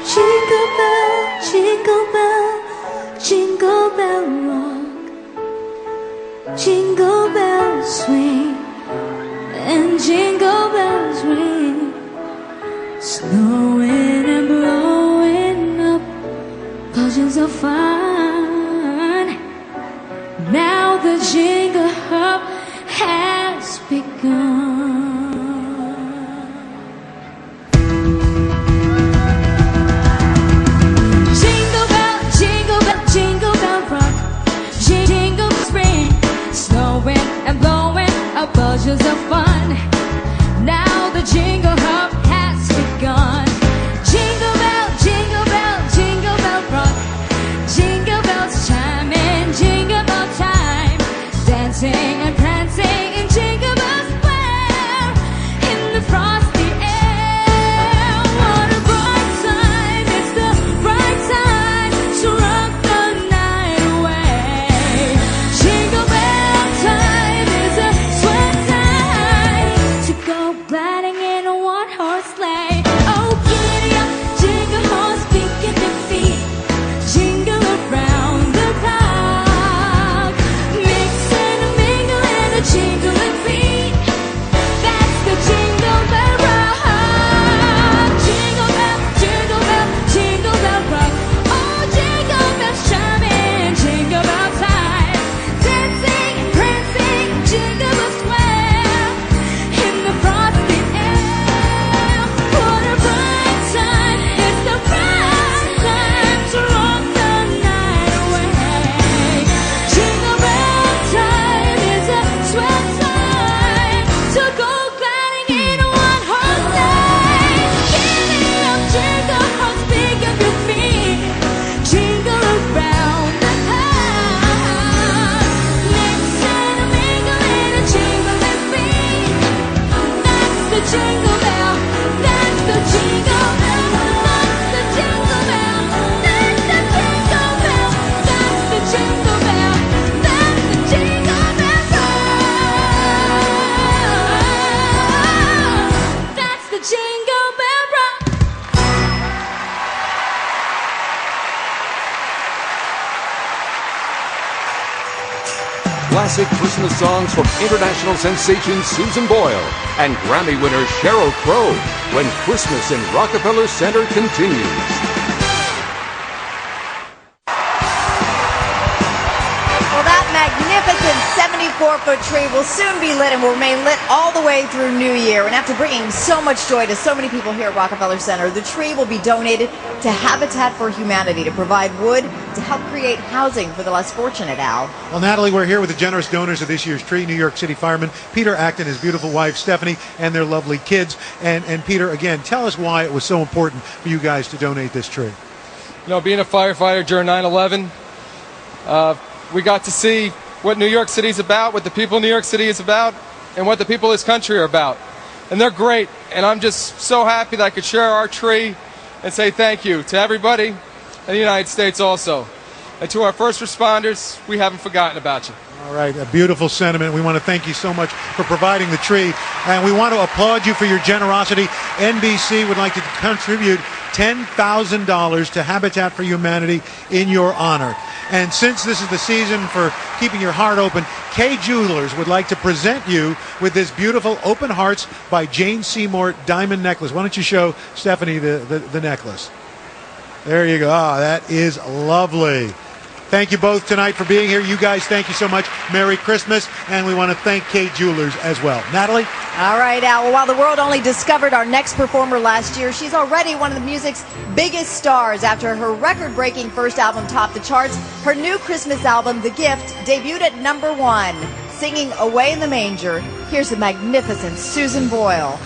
Jingle bell, jingle bell, jingle bell rock. Jingle bells swing and jingle bells ring. Snowing and blowing up bells are fun. Now the jingle hop has begun. Jingle bell, jingle bell, jingle bell rock. Jingle spring, snowing and blowing, a buzzes of fun. Now the jingle hop has begun. Jingle bell, jingle bell, jingle bell rock. Jingle bells chiming, jingle bell time. Dancing and prancing in Jingle Bell Square. In the frosty air, what a bright time. It's the bright time to rock the night away. Jingle bell time is a sweet time to go gliding in a one-horse sleigh. Oh, giddy up, jingle horse, picking their feet. Jingle around the clock. Mix and a mingle and a jingling beat. That's the Jingle Bell Rock. Jingle bell, jingle bell, jingle bell rock. Oh, jingle bells chiming, jingle bell time. Dancing and prancing, Jingle Bell Square. In the frosty air, what a bright time. It's the bright time to rock the night away. Jingle bell time is a swell time to go gliding in a one-horse sleigh. Giddy up, jingle horse, pick up your feet. Jingle around the clock. Mix and a mingle and a jingling beat. That's the jingle bell. That's the jingle bell. That's the jingle bell. That's the jingle bell. That's the jingle bell. That's the jingle bell rock. That's the jingle bell rock. Classic Christmas songs from international sensation Susan Boyle and Grammy winner Sheryl Crow when Christmas in Rockefeller Center continues. Well, that magnificent 74-foot tree will soon be lit and will remain lit all the way through New Year. And after bringing so much joy to so many people here at Rockefeller Center, the tree will be donated to Habitat for Humanity to provide wood to help create housing for the less fortunate, Al. Well, Natalie, we're here with the generous donors of this year's tree, New York City firemen, Peter Acton, his beautiful wife, Stephanie, and their lovely kids. And Peter, again, tell us why it was so important for you guys to donate this tree. You know, being a firefighter during 9/11, we got to see what New York City is about, what the people of New York City is about, and what the people of this country are about. And they're great, and I'm just so happy that I could share our tree and say thank you to everybody in the United States also. And to our first responders, we haven't forgotten about you. All right, a beautiful sentiment. We want to thank you so much for providing the tree, and we want to applaud you for your generosity. NBC would like to contribute $10,000 to Habitat for Humanity in your honor. And since this is the season for keeping your heart open, Kay Jewelers would like to present you with this beautiful Open Hearts by Jane Seymour diamond necklace. Why don't you show Stephanie the necklace? There you go. Ah, that is lovely. Thank you both tonight for being here. You guys, thank you so much. Merry Christmas. And we want to thank Kay Jewelers as well. Natalie? All right, Al. Well, while the world only discovered our next performer last year, she's already one of the music's biggest stars. After her record-breaking first album topped the charts, her new Christmas album, The Gift, debuted at #1. Singing Away in the Manger, here's the magnificent Susan Boyle.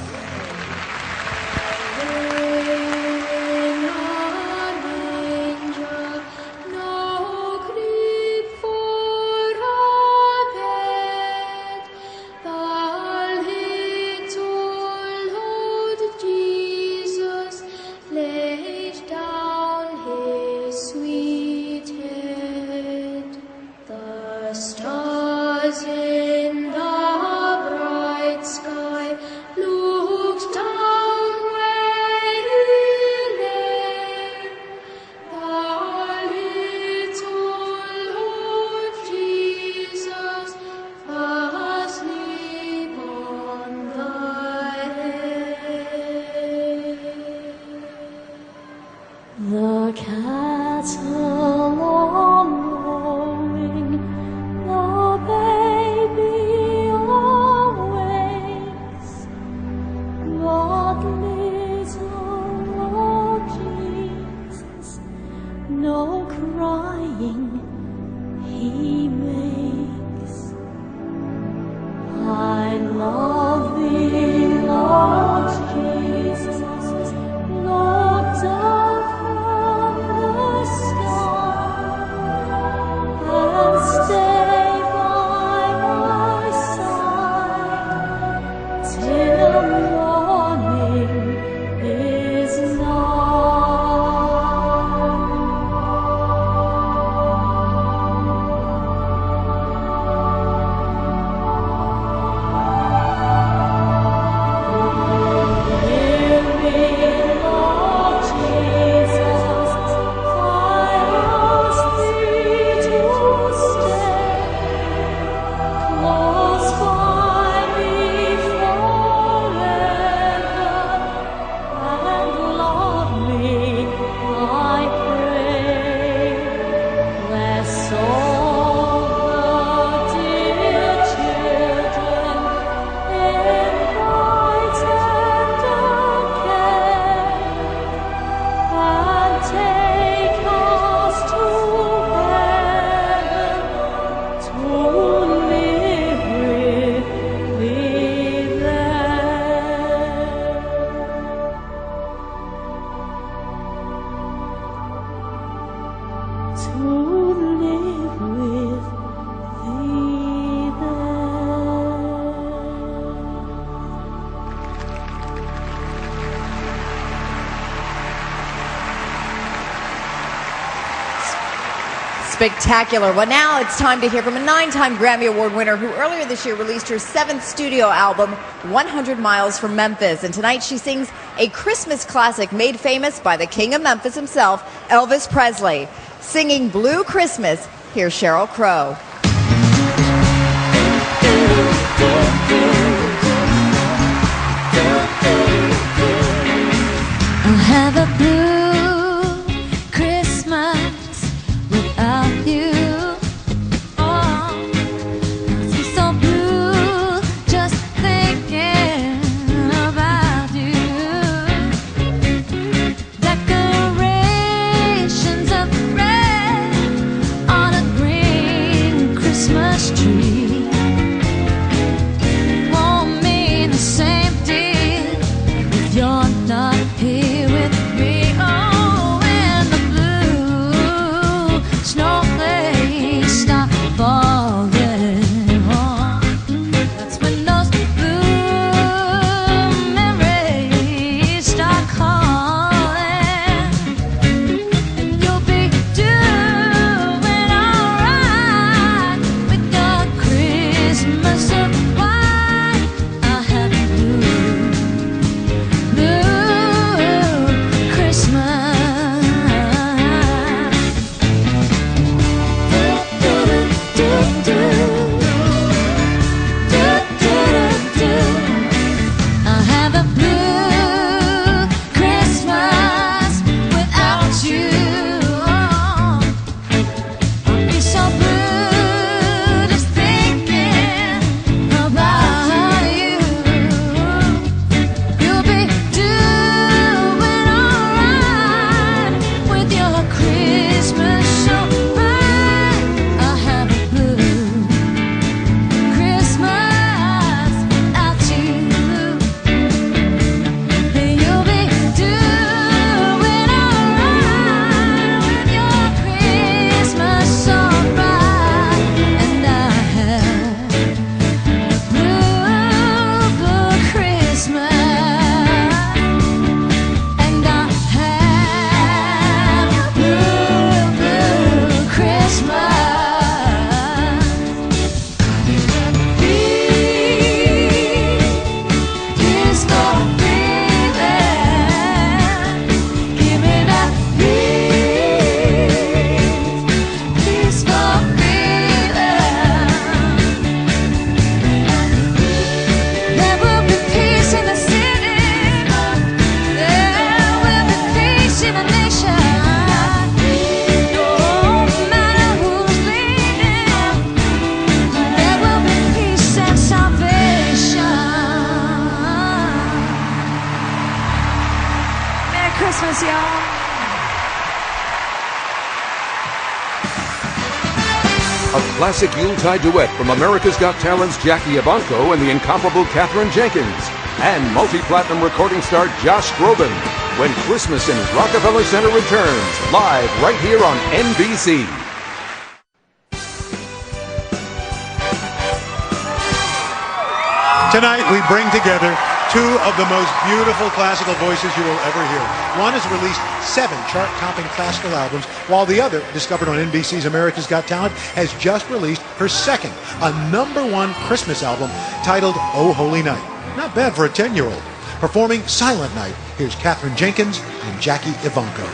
Stars in the bright sky, blue not little Lord Jesus, no crying he makes. I love thee, Lord Jesus, Lord down from the sky, and stay by my side till morning is Spectacular. Well, now it's time to hear from a 9-time Grammy Award winner who earlier this year released her 7th studio album, 100 Miles from Memphis. And tonight she sings a Christmas classic made famous by the king of Memphis himself, Elvis Presley. Singing Blue Christmas, here's Sheryl Crow. I'll have a blue Christmas without you. Oh, it's so blue just thinking about you. Decorations of red on a green Christmas tree won't mean the same deal if you're not here with me. Christmas, y'all. A classic Yuletide duet from America's Got Talent's Jackie Ivanko and the incomparable Katherine Jenkins. And multi-platinum recording star Josh Groban. When Christmas in Rockefeller Center returns, live right here on NBC. Tonight we bring together two of the most beautiful classical voices you will ever hear. One has released 7 chart-topping classical albums, while the other, discovered on NBC's America's Got Talent, has just released her second, a #1 Christmas album titled Oh Holy Night. Not bad for a 10-year-old. Performing Silent Night, here's Katherine Jenkins and Jackie Ivanko.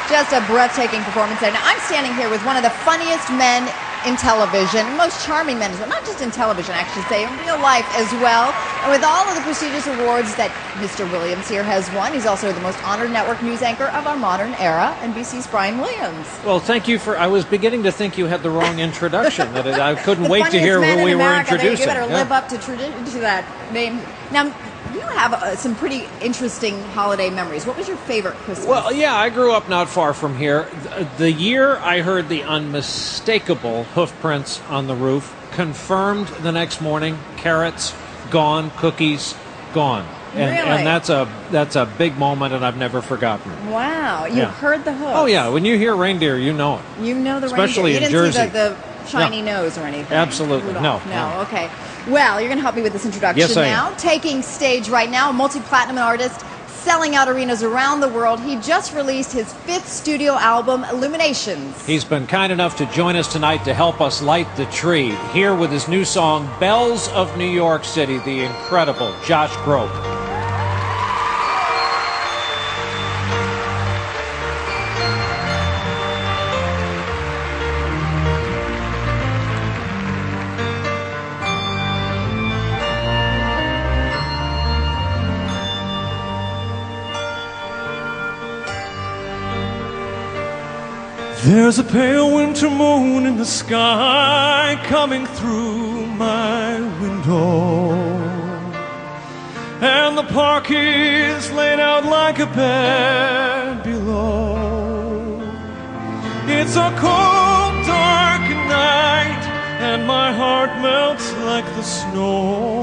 Just a breathtaking performance there. Now, I'm standing here with one of the funniest men in television, most charming men as well, not just in television, I should say, in real life as well. And with all of the prestigious awards that Mr. Williams here has won, he's also the most honored network news anchor of our modern era, NBC's Brian Williams. Well, thank you for, I was beginning to think you had the wrong introduction, that I couldn't wait to hear who we were America, introducing. You better live up to that name. Now, you have some pretty interesting holiday memories. What was your favorite Christmas? Well, yeah, I grew up not far from here. The year I heard the unmistakable hoof prints on the roof, confirmed the next morning, carrots gone, cookies gone. And, really? and that's a big moment, and I've never forgotten it. Wow, you heard the hoof. Oh, yeah, when you hear reindeer, you know it. You know the Especially reindeer. in You didn't Jersey. see the shiny nose or anything. Absolutely, no. Okay. Well, you're going to help me with this introduction Yes, I now. am. Taking stage right now, a multi-platinum artist, selling out arenas around the world. He just released his 5th studio album, Illuminations. He's been kind enough to join us tonight to help us light the tree. Here with his new song, Bells of New York City, the incredible Josh Groban. There's a pale winter moon in the sky coming through my window, and the park is laid out like a bed below. It's a cold, dark night, and my heart melts like the snow,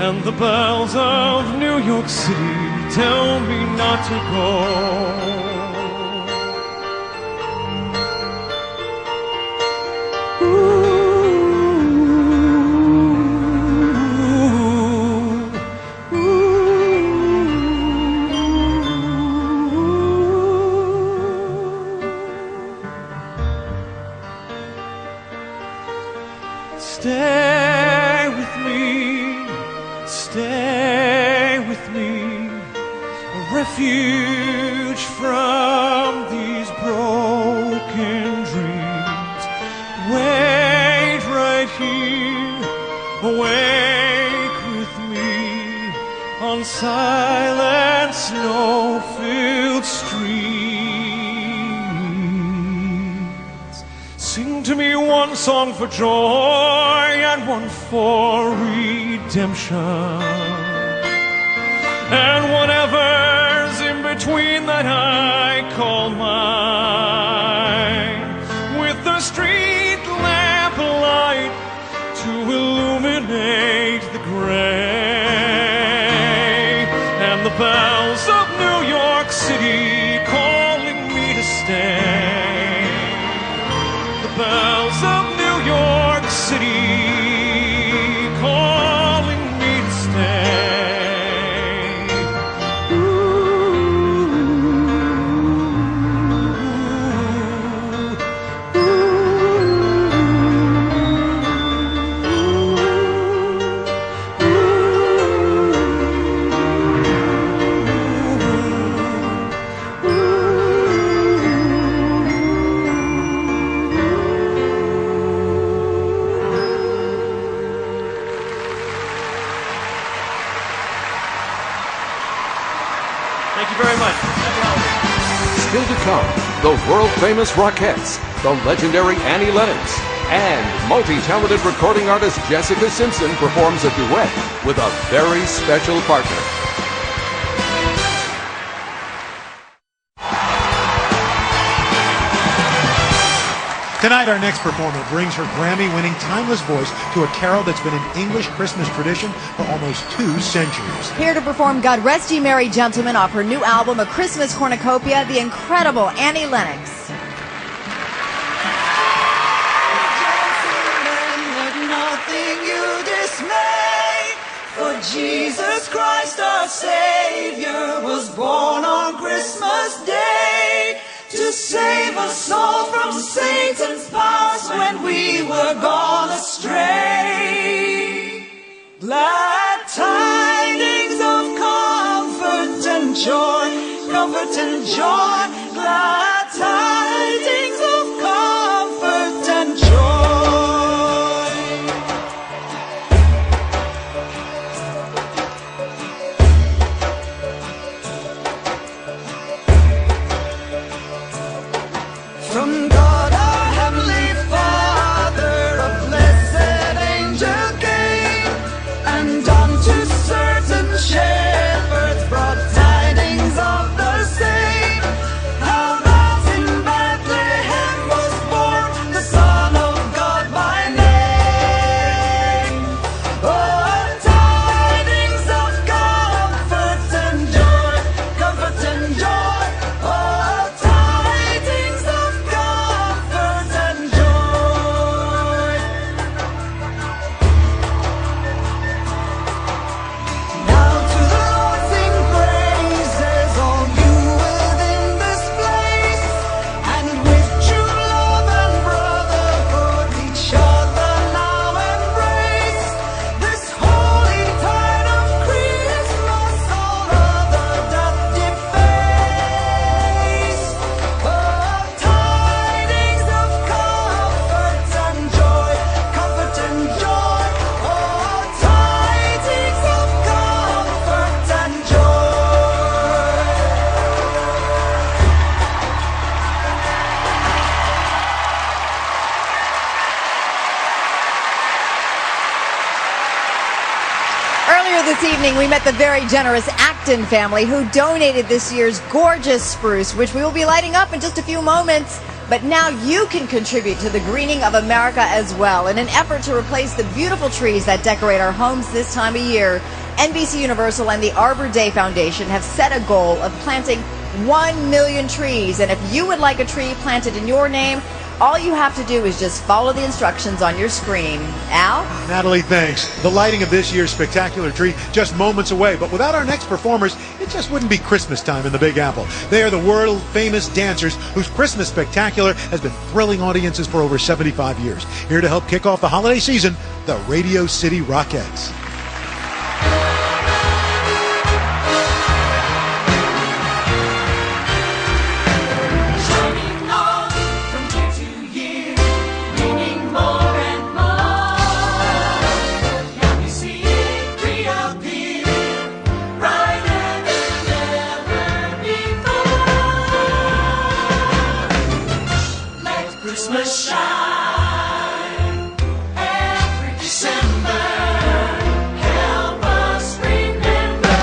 and the bells of New York City tell me not to go. Stay with me, a refuge from these broken dreams. Wait right here, awake with me on silent snow-filled streets. Sing to me one song for joy and one for redemption, and whatever's in between that I call mine, with the street lamp light to illuminate the gray, and the bells of New York City calling me to stay. The bells of New York City calling me to stay. Thank you very much. Still to come, the world-famous Rockettes, the legendary Annie Lennox, and multi-talented recording artist Jessica Simpson performs a duet with a very special partner. Tonight, our next performer brings her Grammy-winning timeless voice to a carol that's been an English Christmas tradition for almost 2 centuries. Here to perform God Rest Ye Merry Gentlemen off her new album, A Christmas Cornucopia, the incredible Annie Lennox. Let nothing you dismay, for Jesus Christ our Savior was born on Christmas Day to save us all from Satan's powers when we were gone astray. Glad tidings of comfort and joy, glad tidings of comfort and from God our Heavenly Father, a blessed angel came, and unto certain shepherds brought tidings of the same, how that in this evening, we met the very generous Acton family who donated this year's gorgeous spruce, which we will be lighting up in just a few moments. But now you can contribute to the greening of America as well. In an effort to replace the beautiful trees that decorate our homes this time of year, NBC Universal and the Arbor Day Foundation have set a goal of planting 1 million trees. And if you would like a tree planted in your name, all you have to do is just follow the instructions on your screen. Al? Natalie, thanks. The lighting of this year's spectacular tree just moments away, but without our next performers, it just wouldn't be Christmas time in the Big Apple. They are the world-famous dancers whose Christmas spectacular has been thrilling audiences for over 75 years. Here to help kick off the holiday season, the Radio City Rockettes. Christmas shine every December. Help us remember.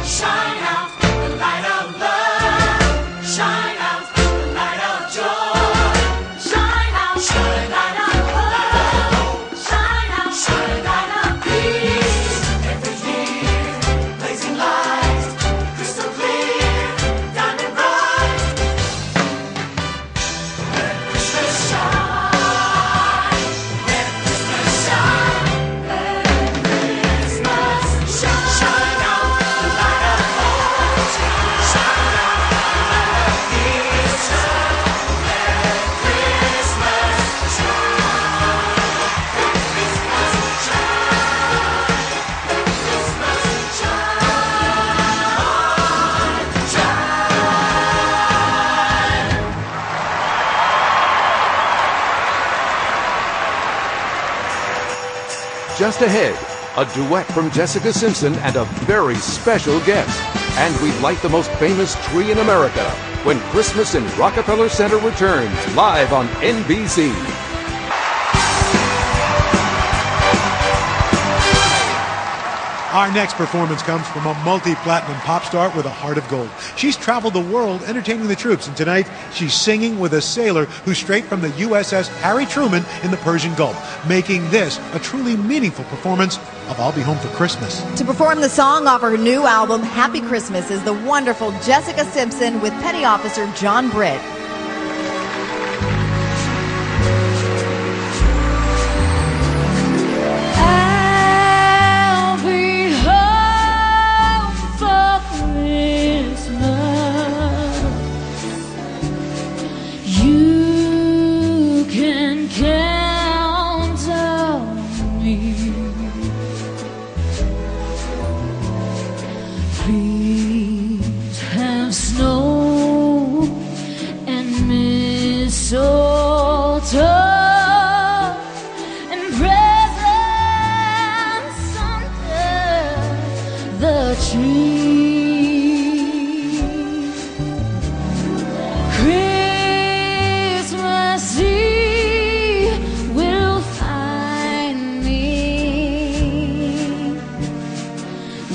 Shine out the light of love. Shine out the light of joy. Shine out the light of hope. Shine out the light of peace. Every year, blazing light, crystal clear, diamond bright. Just ahead, a duet from Jessica Simpson and a very special guest. And we light the most famous tree in America when Christmas in Rockefeller Center returns live on NBC. Our next performance comes from a multi-platinum pop star with a heart of gold. She's traveled the world entertaining the troops, and tonight she's singing with a sailor who's straight from the USS Harry Truman in the Persian Gulf, making this a truly meaningful performance of I'll Be Home for Christmas. To perform the song off her new album, Happy Christmas, is the wonderful Jessica Simpson with Petty Officer John Britt. Please have snow and mistletoe and presents under the tree. Christmas Eve will find me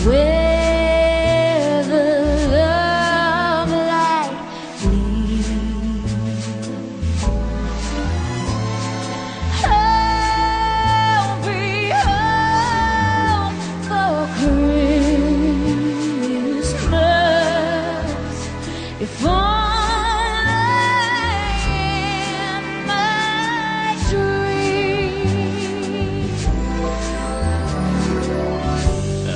where if only in my dream.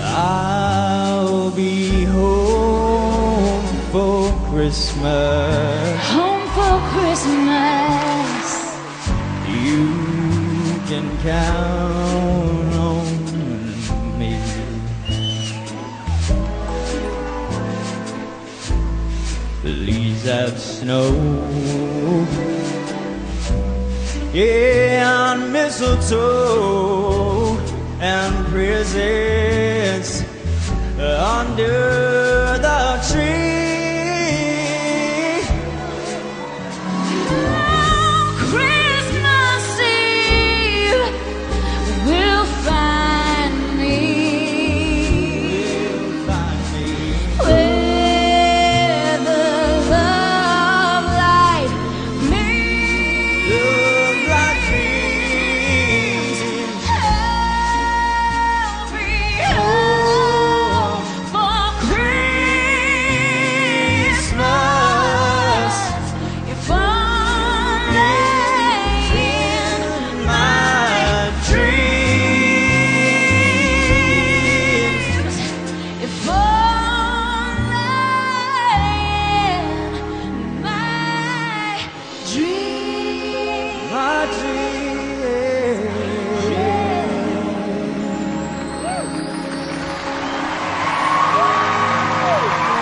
I'll be home for Christmas. Home for Christmas. You can count on me. Please have snow, yeah, and mistletoe and presents under the tree. Christmas Eve will find me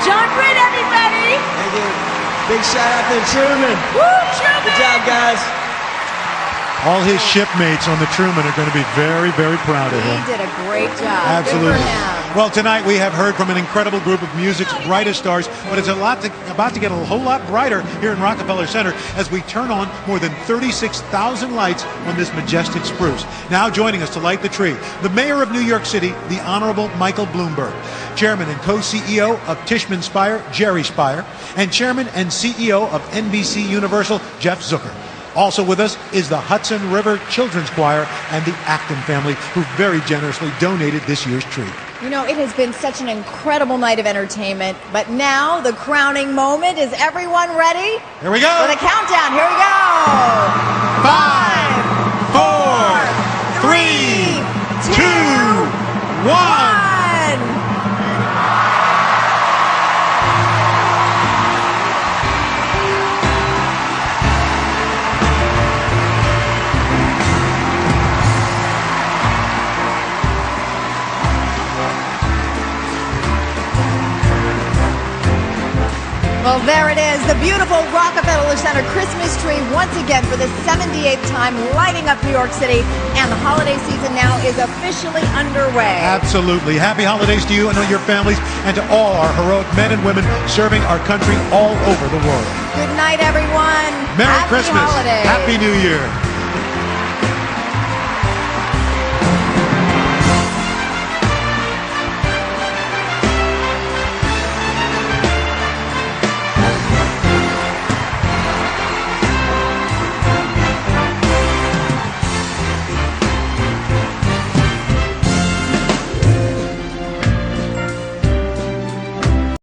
John Britt, everybody. Thank you. Big shout out to Truman. Woo, Truman. Good job, guys. All his shipmates on the Truman are going to be very, very proud of him. He did a great job. Absolutely. Good for him. Well, tonight we have heard from an incredible group of music's brightest stars, but it's about to get a whole lot brighter here in Rockefeller Center as we turn on more than 36,000 lights on this majestic spruce. Now joining us to light the tree, the mayor of New York City, the Honorable Michael Bloomberg, chairman and co-CEO of Tishman Speyer, Jerry Speyer, and chairman and CEO of NBC Universal, Jeff Zucker. Also with us is the Hudson River Children's Choir and the Acton family, who very generously donated this year's tree. You know, it has been such an incredible night of entertainment, but now the crowning moment. Is everyone ready? Here we go. For the countdown, here we go. 5, 4, 3, 2, 1. Well, there it is, the beautiful Rockefeller Center Christmas tree once again for the 78th time lighting up New York City, and the holiday season now is officially underway. Absolutely. Happy holidays to you and your families, and to all our heroic men and women serving our country all over the world. Good night, everyone. Merry Happy Christmas. holidays. Happy New Year.